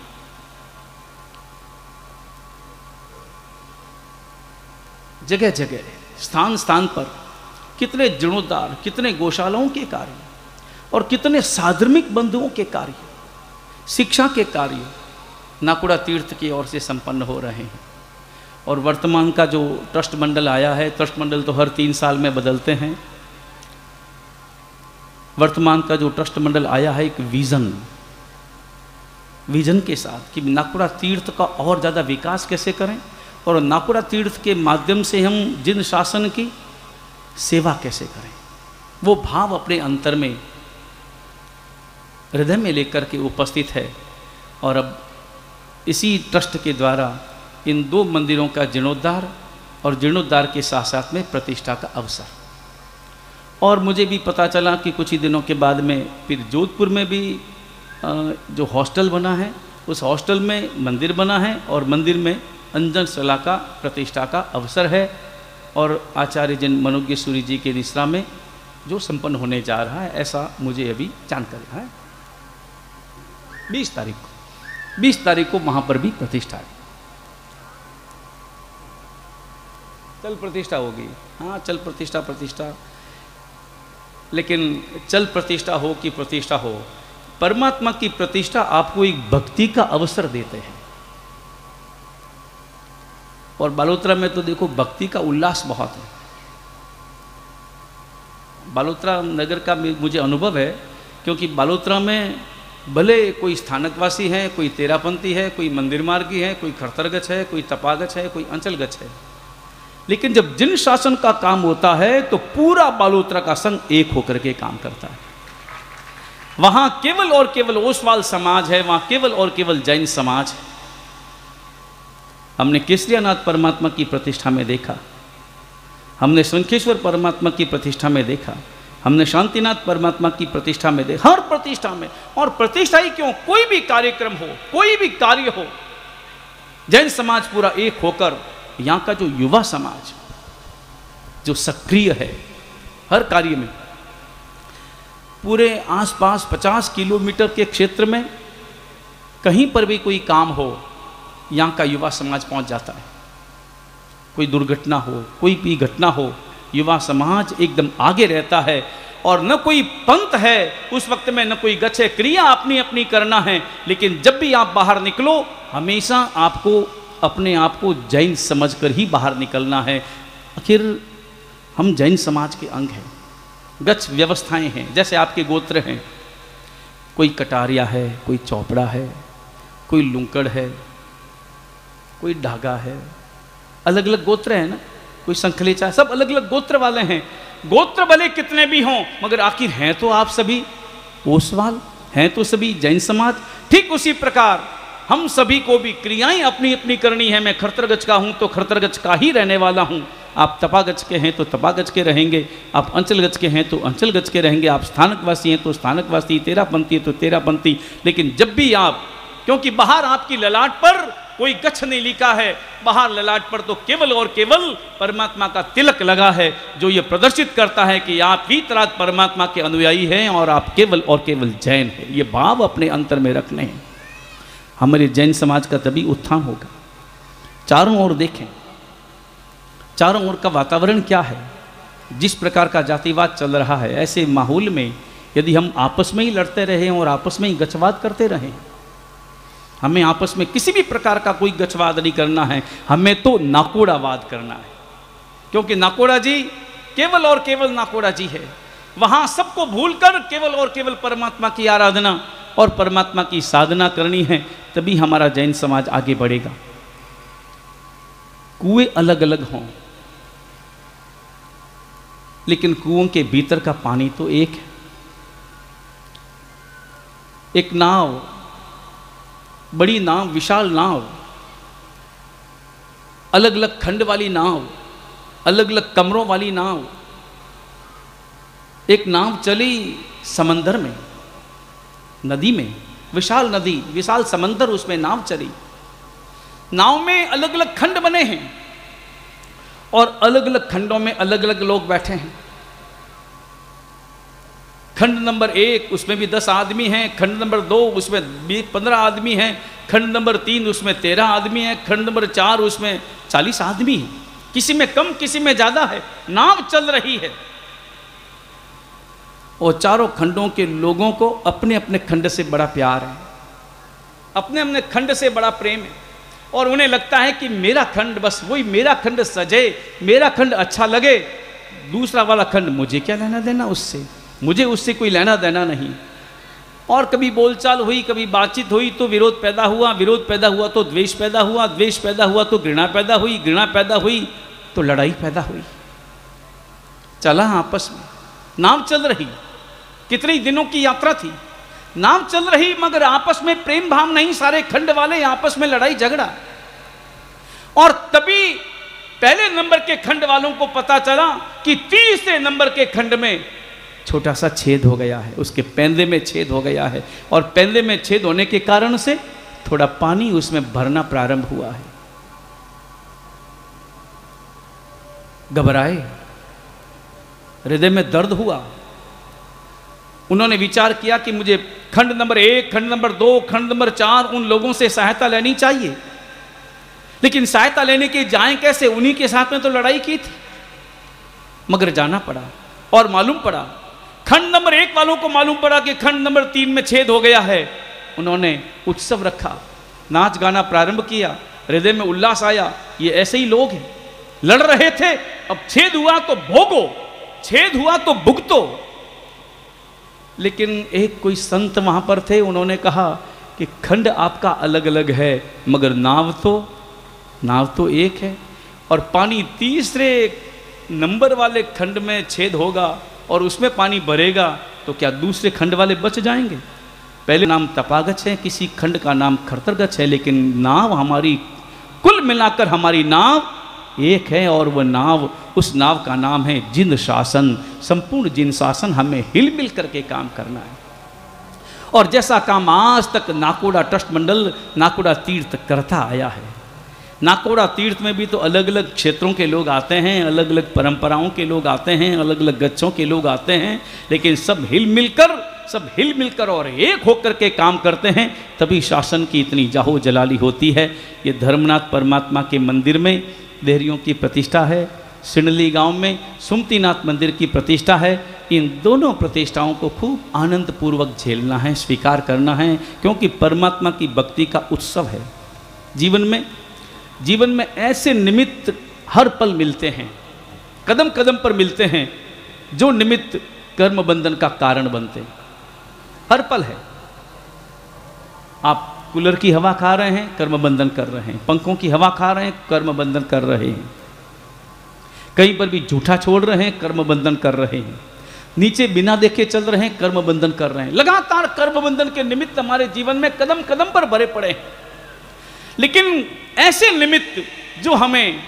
जगह जगह स्थान स्थान पर कितने जीर्णोद्धार, कितने गौशालाओं के कार्य और कितने साधर्मिक बंधुओं के कार्य, शिक्षा के कार्य नाकोड़ा तीर्थ की ओर से संपन्न हो रहे हैं। और वर्तमान का जो ट्रस्ट मंडल आया है, ट्रस्ट मंडल तो हर 3 साल में बदलते हैं। वर्तमान का जो ट्रस्ट मंडल आया है एक विजन के साथ कि नाकोड़ा तीर्थ का और ज़्यादा विकास कैसे करें और नाकोड़ा तीर्थ के माध्यम से हम जिन शासन की सेवा कैसे करें, वो भाव अपने अंतर में, हृदय में लेकर के उपस्थित है। और अब इसी ट्रस्ट के द्वारा इन 2 मंदिरों का जीर्णोद्धार और जीर्णोद्धार के साथ साथ में प्रतिष्ठा का अवसर। और मुझे भी पता चला कि कुछ ही दिनों के बाद में फिर जोधपुर में भी जो हॉस्टल बना है, उस हॉस्टल में मंदिर बना है और मंदिर में अंजनशला का प्रतिष्ठा का अवसर है। और आचार्य जन मनोज्ञेश्वरी जी के निश्रा में जो संपन्न होने जा रहा है, ऐसा मुझे अभी जानकारी है। 20 तारीख को वहाँ पर भी प्रतिष्ठा है। चल प्रतिष्ठा होगी, हाँ चल प्रतिष्ठा, लेकिन चल प्रतिष्ठा हो कि प्रतिष्ठा हो, परमात्मा की प्रतिष्ठा आपको एक भक्ति का अवसर देते हैं। और बालोतरा में तो देखो भक्ति का उल्लास बहुत है। बालोतरा नगर का मुझे अनुभव है, क्योंकि बालोतरा में भले कोई स्थानकवासी है, कोई तेरापंथी है, कोई मंदिर मार्गी है, कोई खरतरगच है, कोई तपागच है, कोई अंचलगच है, लेकिन जब जिन शासन का काम होता है तो पूरा बालोतरा का संघ एक होकर के काम करता है। वहां केवल और केवल ओसवाल समाज है, वहां केवल और केवल जैन समाज है। हमने केसरियानाथ परमात्मा की प्रतिष्ठा में देखा, हमने शंखेश्वर परमात्मा की प्रतिष्ठा में देखा, हमने शांतिनाथ परमात्मा की प्रतिष्ठा में देखा, हर प्रतिष्ठा में। और प्रतिष्ठा ही क्यों, कोई भी कार्यक्रम हो, कोई भी कार्य हो, जैन समाज पूरा एक होकर, यहाँ का जो युवा समाज जो सक्रिय है हर कार्य में, पूरे आसपास 50 किलोमीटर के क्षेत्र में कहीं पर भी कोई काम हो, यहाँ का युवा समाज पहुँच जाता है। कोई दुर्घटना हो, कोई भी घटना हो, युवा समाज एकदम आगे रहता है। और न कोई पंथ है उस वक्त में, न कोई गच्छ है, क्रिया अपनी अपनी करना है, लेकिन जब भी आप बाहर निकलो हमेशा आपको अपने आप को जैन समझकर ही बाहर निकलना है। आखिर हम जैन समाज के अंग हैं, गच्छ व्यवस्थाएं हैं, जैसे आपके गोत्र हैं, कोई कटारिया है, कोई चौपड़ा है, कोई लुंकड़ है, कोई ढागा है, अलग अलग गोत्र है ना, कोई संखलेचा है, सब अलग अलग गोत्र वाले हैं। गोत्र भले कितने भी हों, मगर आखिर हैं तो आप सभी ओसवाल, हैं तो सभी जैन समाज। ठीक उसी प्रकार हम सभी को भी क्रियाएं अपनी अपनी करनी है। मैं खरतरगच का हूं तो खरतरगच का ही रहने वाला हूं, आप तपागच के हैं तो तपागच के रहेंगे, आप अंचलगच के हैं तो अंचलगच के रहेंगे, आप स्थानकवासी हैं तो स्थानकवासी, तेरापंथी है तो तेरापंथी। लेकिन जब भी आप, क्योंकि बाहर आपकी ललाट पर कोई गच्छ नहीं लिखा है, बाहर ललाट पर तो केवल और केवल परमात्मा का तिलक लगा है, जो ये प्रदर्शित करता है कि आप ही तरह परमात्मा के अनुयायी हैं और आप केवल और केवल जैन हैं। ये भाव अपने अंतर में रखने हैं। हमारे जैन समाज का तभी उत्थान होगा। चारों ओर देखें, चारों ओर का वातावरण क्या है, जिस प्रकार का जातिवाद चल रहा है, ऐसे माहौल में यदि हम आपस में ही लड़ते रहें और आपस में ही गच्छवाद करते रहें, हमें आपस में किसी भी प्रकार का कोई गच्छवाद नहीं करना है, हमें तो नाकोड़ावाद करना है। क्योंकि नाकोड़ा जी केवल और केवल नाकोड़ा जी है। वहां सबको भूलकर केवल और केवल परमात्मा की आराधना और परमात्मा की साधना करनी है, तभी हमारा जैन समाज आगे बढ़ेगा। कुएं अलग अलग हों, लेकिन कुओं के भीतर का पानी तो एक है। एक नाव, बड़ी नाव, विशाल नाव, अलग अलग खंड वाली नाव, अलग अलग कमरों वाली नाव। एक नाव चली समंदर में, नदी में, विशाल नदी, विशाल समंदर, उसमें नाव चली। नाव में अलग अलग खंड बने हैं और अलग अलग खंडों में अलग अलग लोग बैठे हैं। खंड नंबर 1 उसमें भी 10 आदमी हैं, खंड नंबर 2 उसमें 15 आदमी हैं, खंड नंबर 3 उसमें 13 आदमी हैं, खंड नंबर 4 उसमें 40 आदमी हैं। किसी में कम, किसी में ज़्यादा है। नाव चल रही है और चारों खंडों के लोगों को अपने अपने खंड से बड़ा प्यार है, अपने अपने खंड से बड़ा प्रेम है और उन्हें लगता है कि मेरा खंड, बस वही मेरा खंड सजे, मेरा खंड अच्छा लगे, दूसरा वाला खंड मुझे क्या लेना देना उससे, मुझे उससे कोई लेना देना नहीं। और कभी बोलचाल हुई, कभी बातचीत हुई तो विरोध पैदा हुआ, विरोध पैदा हुआ तो द्वेष पैदा हुआ, द्वेष पैदा हुआ तो घृणा पैदा हुई, घृणा पैदा हुई तो लड़ाई पैदा हुई। चला आपस में, नाव चल रही, कितने दिनों की यात्रा थी, नाव चल रही मगर आपस में प्रेम भाव नहीं, सारे खंड वाले आपस में लड़ाई झगड़ा। और तभी पहले नंबर के खंड वालों को पता चला कि तीसरे नंबर के खंड में छोटा सा छेद हो गया है, उसके पैंदे में छेद हो गया है और पैंदे में छेद होने के कारण से थोड़ा पानी उसमें भरना प्रारंभ हुआ है। घबराए, हृदय में दर्द हुआ। उन्होंने विचार किया कि मुझे खंड नंबर 1, खंड नंबर 2, खंड नंबर 4 उन लोगों से सहायता लेनी चाहिए, लेकिन सहायता लेने के जाएं कैसे, उन्हीं के साथ में तो लड़ाई की थी। मगर जाना पड़ा और मालूम पड़ा, खंड नंबर 1 वालों को मालूम पड़ा कि खंड नंबर 3 में छेद हो गया है। उन्होंने उत्सव रखा, नाच गाना प्रारंभ किया, हृदय में उल्लास आया। ये ऐसे ही लोग हैं, लड़ रहे थे, अब छेद हुआ तो भोगो, छेद हुआ तो भुगतो। लेकिन एक कोई संत वहां पर थे, उन्होंने कहा कि खंड आपका अलग अलग है मगर नाव तो एक है, और पानी तीसरे नंबर वाले खंड में छेद होगा और उसमें पानी भरेगा तो क्या दूसरे खंड वाले बच जाएंगे? पहले नाम तपागछ है, किसी खंड का नाम खरतरगछ है, लेकिन नाव हमारी, कुल मिलाकर हमारी नाव एक है और वह नाव, उस नाव का नाम है जिन शासन। संपूर्ण जिन शासन हमें हिल मिल करके काम करना है। और जैसा काम आज तक नाकोड़ा ट्रस्ट मंडल, नाकोड़ा तीर्थ करता आया है। नाकोड़ा तीर्थ में भी तो अलग अलग क्षेत्रों के लोग आते हैं, अलग अलग परंपराओं के लोग आते हैं, अलग अलग गच्छों के लोग आते हैं, लेकिन सब हिल मिलकर और एक होकर के काम करते हैं, तभी शासन की इतनी जाहो जलाली होती है। ये धर्मनाथ परमात्मा के मंदिर में देहरियों की प्रतिष्ठा है, सिंडली गांव में सुमतीनाथ मंदिर की प्रतिष्ठा है। इन दोनों प्रतिष्ठाओं को खूब आनंद पूर्वक झेलना है, स्वीकार करना है, क्योंकि परमात्मा की भक्ति का उत्सव है। जीवन में ऐसे निमित्त हर पल मिलते हैं, कदम कदम पर मिलते हैं, जो निमित्त कर्म बंधन का कारण बनते हैं। हर पल है, आप कूलर की हवा खा रहे हैं, कर्म बंधन कर रहे हैं, पंखों की हवा खा रहे हैं, कर्म बंधन कर रहे हैं, कहीं पर भी झूठा छोड़ रहे हैं, कर्म बंधन कर रहे हैं, नीचे बिना देखे चल रहे हैं, कर्म बंधन कर रहे हैं। लगातार कर्म बंधन के निमित्त हमारे जीवन में कदम कदम पर भरे पड़े हैं। लेकिन ऐसे निमित्त जो हमें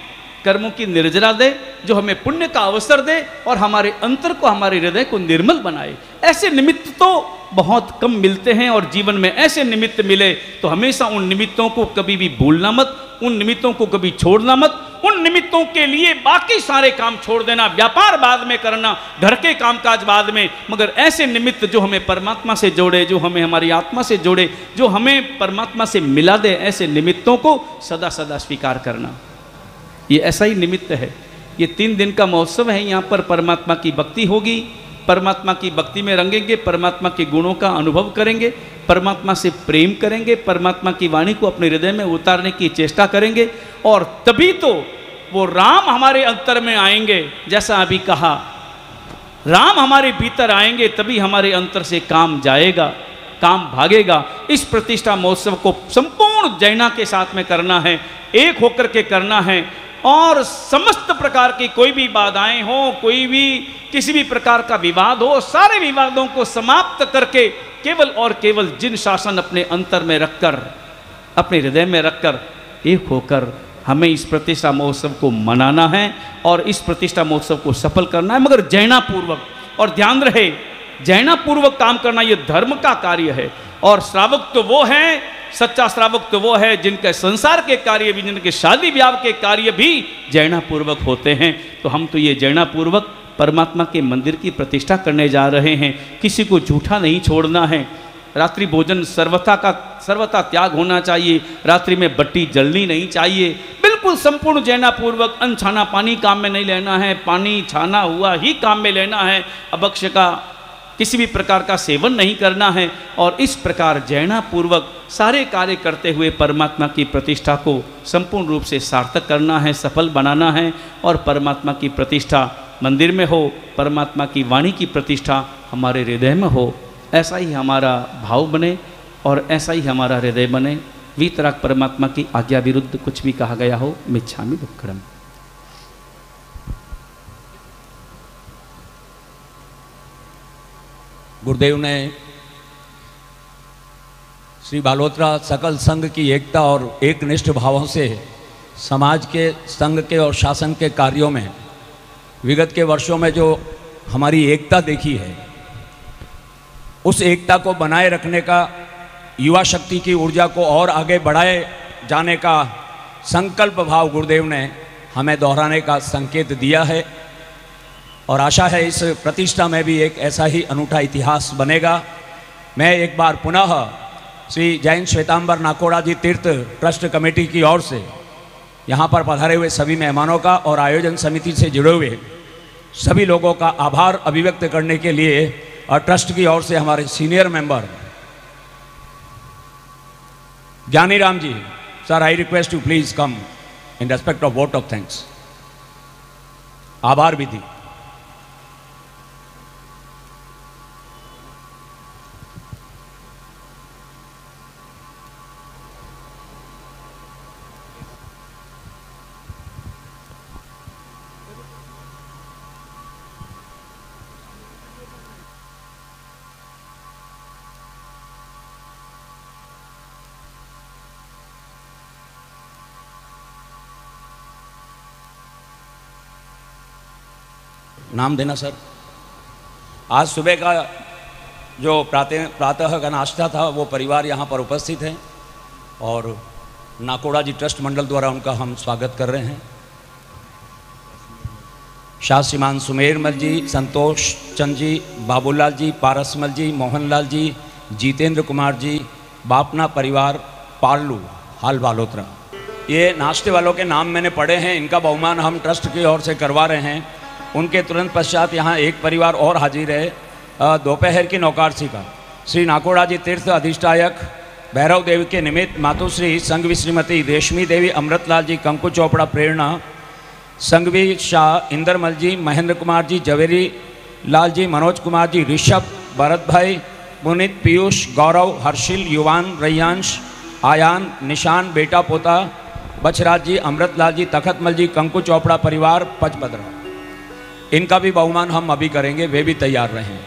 कर्मों की निर्जरा दे, जो हमें पुण्य का अवसर दे और हमारे अंतर को, हमारे हृदय को निर्मल बनाए, ऐसे निमित्त तो बहुत कम मिलते हैं। और जीवन में ऐसे निमित्त मिले तो हमेशा उन निमित्तों को कभी भी भूलना मत, उन निमित्तों को कभी छोड़ना मत। उन निमित्तों के लिए बाकी सारे काम छोड़ देना, व्यापार बाद में करना, घर के कामकाज बाद में, मगर ऐसे निमित्त जो हमें परमात्मा से जोड़े, जो हमें हमारी आत्मा से जोड़े, जो हमें परमात्मा से मिला दे, ऐसे निमित्तों को सदा सदा स्वीकार करना। ये ऐसा ही निमित्त है। ये 3 दिन का महोत्सव है। यहाँ पर परमात्मा की भक्ति होगी, परमात्मा की भक्ति में रंगेंगे, परमात्मा के गुणों का अनुभव करेंगे, परमात्मा से प्रेम करेंगे, परमात्मा की वाणी को अपने हृदय में उतारने की चेष्टा करेंगे, और तभी तो वो राम हमारे अंतर में आएंगे। जैसा अभी कहा, राम हमारे भीतर आएंगे तभी हमारे अंतर से काम जाएगा, काम भागेगा। इस प्रतिष्ठा महोत्सव को संपूर्ण जैना के साथ में करना है, एक होकर के करना है, और समस्त प्रकार की कोई भी बाधाएं हो, कोई भी किसी भी प्रकार का विवाद हो, सारे विवादों को समाप्त करके केवल और केवल जिन शासन अपने अंतर में रखकर, अपने हृदय में रखकर एक होकर हमें इस प्रतिष्ठा महोत्सव को मनाना है और इस प्रतिष्ठा महोत्सव को सफल करना है, मगर जैनापूर्वक। और ध्यान रहे, जैनापूर्वक काम करना ये धर्म का कार्य है। और श्रावक तो वो है, सच्चा श्रावक तो वो है जिनके संसार के कार्य भी, जिनके शादी ब्याह के कार्य भी जैनापूर्वक होते हैं। तो हम तो ये जैनापूर्वक परमात्मा के मंदिर की प्रतिष्ठा करने जा रहे हैं। किसी को झूठा नहीं छोड़ना है। रात्रि भोजन सर्वथा त्याग होना चाहिए। रात्रि में बत्ती जलनी नहीं चाहिए। बिल्कुल संपूर्ण जैनापूर्वक। अन्न छाना पानी काम में नहीं लेना है, पानी छाना हुआ ही काम में लेना है। अभक्ष्य का किसी भी प्रकार का सेवन नहीं करना है। और इस प्रकार जैनापूर्वक सारे कार्य करते हुए परमात्मा की प्रतिष्ठा को संपूर्ण रूप से सार्थक करना है, सफल बनाना है। और परमात्मा की प्रतिष्ठा मंदिर में हो, परमात्मा की वाणी की प्रतिष्ठा हमारे हृदय में हो। ऐसा ही हमारा भाव बने और ऐसा ही हमारा हृदय बने। वीतराग परमात्मा की आज्ञा विरुद्ध कुछ भी कहा गया हो, मिच्छामि दुक्कडम।
गुरुदेव ने श्री बालोतरा सकल संघ की एकता और एकनिष्ठ भावों से समाज के, संघ के और शासन के कार्यों में विगत के वर्षों में जो हमारी एकता देखी है, उस एकता को बनाए रखने का, युवा शक्ति की ऊर्जा को और आगे बढ़ाए जाने का संकल्प भाव गुरुदेव ने हमें दोहराने का संकेत दिया है। और आशा है इस प्रतिष्ठा में भी एक ऐसा ही अनूठा इतिहास बनेगा। मैं एक बार पुनः श्री जैन श्वेतांबर नाकोड़ा जी तीर्थ ट्रस्ट कमेटी की ओर से यहाँ पर पधारे हुए सभी मेहमानों का और आयोजन समिति से जुड़े हुए सभी लोगों का आभार अभिव्यक्त करने के लिए और ट्रस्ट की ओर से हमारे senior member Gyani Ram ji, sir I request you please come in respect of vote of thanks. आभार विधि। नाम देना सर। आज सुबह का जो प्रातः का नाश्ता था वो परिवार यहाँ पर उपस्थित है और नाकोड़ा जी ट्रस्ट मंडल द्वारा उनका हम स्वागत कर रहे हैं। शाह श्रीमान सुमेरमल जी, संतोष चंद जी, बाबूलाल जी, पारसमल जी, मोहनलाल जी, जितेंद्र कुमार जी, बापना परिवार, पार्लू, हाल बालोतरा। ये नाश्ते वालों के नाम मैंने पढ़े हैं। इनका बहुमान हम ट्रस्ट की ओर से करवा रहे हैं। उनके तुरंत पश्चात यहाँ एक परिवार और हाजिर है दोपहर की नौकारसी का। श्री नाकोड़ा जी तीर्थ अधिष्ठायक भैरव देव के निमित्त मातुश्री संघवी श्रीमती रेशमी देवी, अमृतलाल जी, कंकु चोपड़ा प्रेरणा, संघवी शाह इंदरमल जी, महेंद्र कुमार जी, जवेरी लाल जी, मनोज कुमार जी, ऋषभ, भरत भाई, पुनित, पीयूष, गौरव, हर्षिल, युवान, रैयांश, आयान, निशान, बेटा पोता, बछराज जी, अमृतलाल जी, तखतमल जी, कंकु चोपड़ा परिवार, पचपदरा। इनका भी बहुमान हम अभी करेंगे, वे भी तैयार रहें।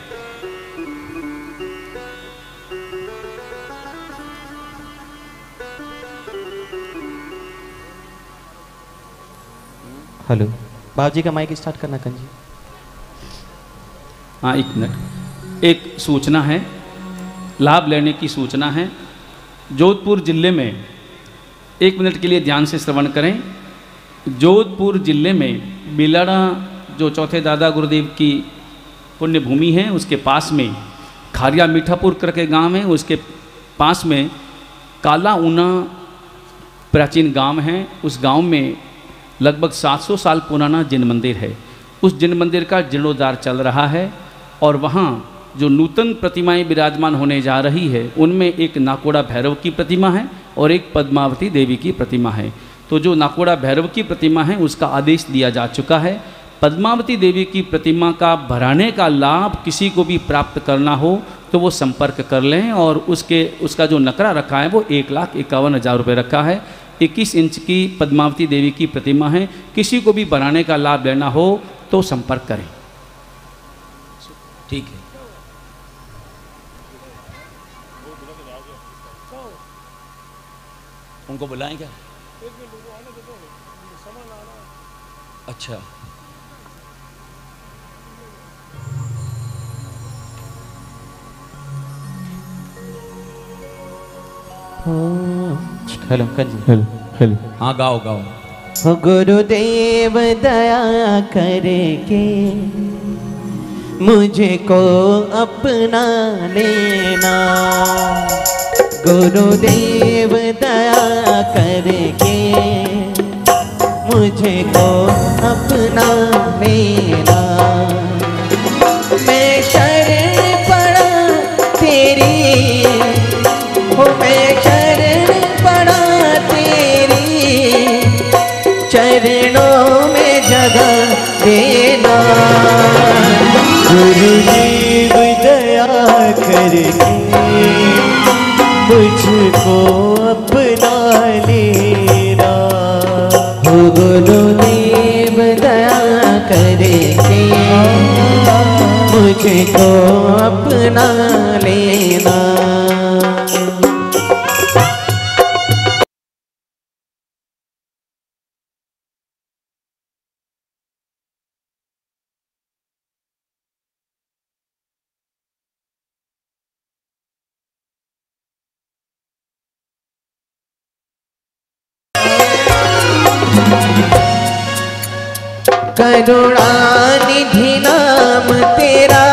हेलो बाबूजी का माइक स्टार्ट करना कंजी।
हाँ, एक मिनट। एक सूचना है, लाभ लेने की सूचना है। जोधपुर जिले में, एक मिनट के लिए ध्यान से श्रवण करें। जोधपुर जिले में बिलाड़ा जो चौथे दादा गुरुदेव की पुण्य भूमि है, उसके पास में खारिया मीठापुर करके गांव है। उसके पास में काला ऊना प्राचीन गांव है। उस गांव में लगभग 700 साल पुराना जिन मंदिर है। उस जिन मंदिर का जीर्णोद्धार चल रहा है और वहाँ जो नूतन प्रतिमाएं विराजमान होने जा रही है, उनमें एक नाकोड़ा भैरव की प्रतिमा है और एक पद्मावती देवी की प्रतिमा है। तो जो नाकोड़ा भैरव की प्रतिमा है उसका आदेश दिया जा चुका है। पद्मावती देवी की प्रतिमा का भराने का लाभ किसी को भी प्राप्त करना हो तो वो संपर्क कर लें। और उसका जो नकरा रखा है वो 1,51,000 रुपये रखा है। 21 इंच की पद्मावती देवी की प्रतिमा है। किसी को भी भराने का लाभ लेना हो तो संपर्क करें।
ठीक है। उनको बुलाएं क्या? अच्छा,
हेलो हेलो हेलो।
हाँ गाओ गाओ।
गुरुदेव दया करके मुझे को अपना लेना, गुरुदेव दया करके मुझे को अपना लेना। मैं शरण पड़ा तेरी हो, मैं शरण पड़ा तेरी चरणों में जगह देना।
गुरुदेव दया करके मुझको अपना लेना,
हो गुरुदेव दया करके मुझको अपना लेना। करुणानिधि नाम तेरा,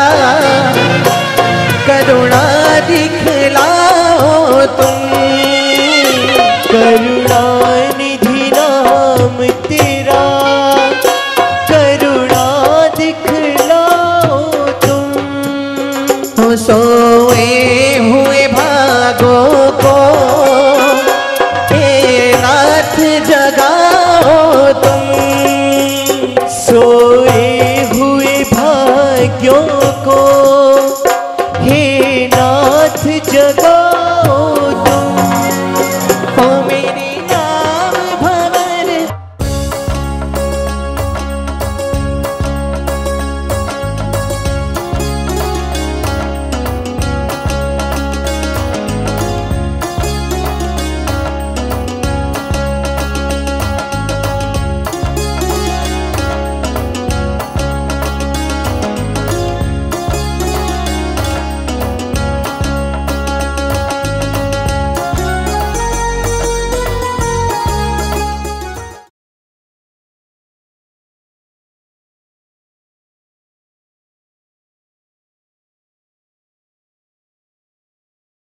करुणा दिखलाओ तुम,
करुणानिधि नाम तेरा, करुणा दिखलाओ तुम।
हो सोए हुए भागों को हे नाथ जगाओ तुम,
सोए हुए भाग्यों को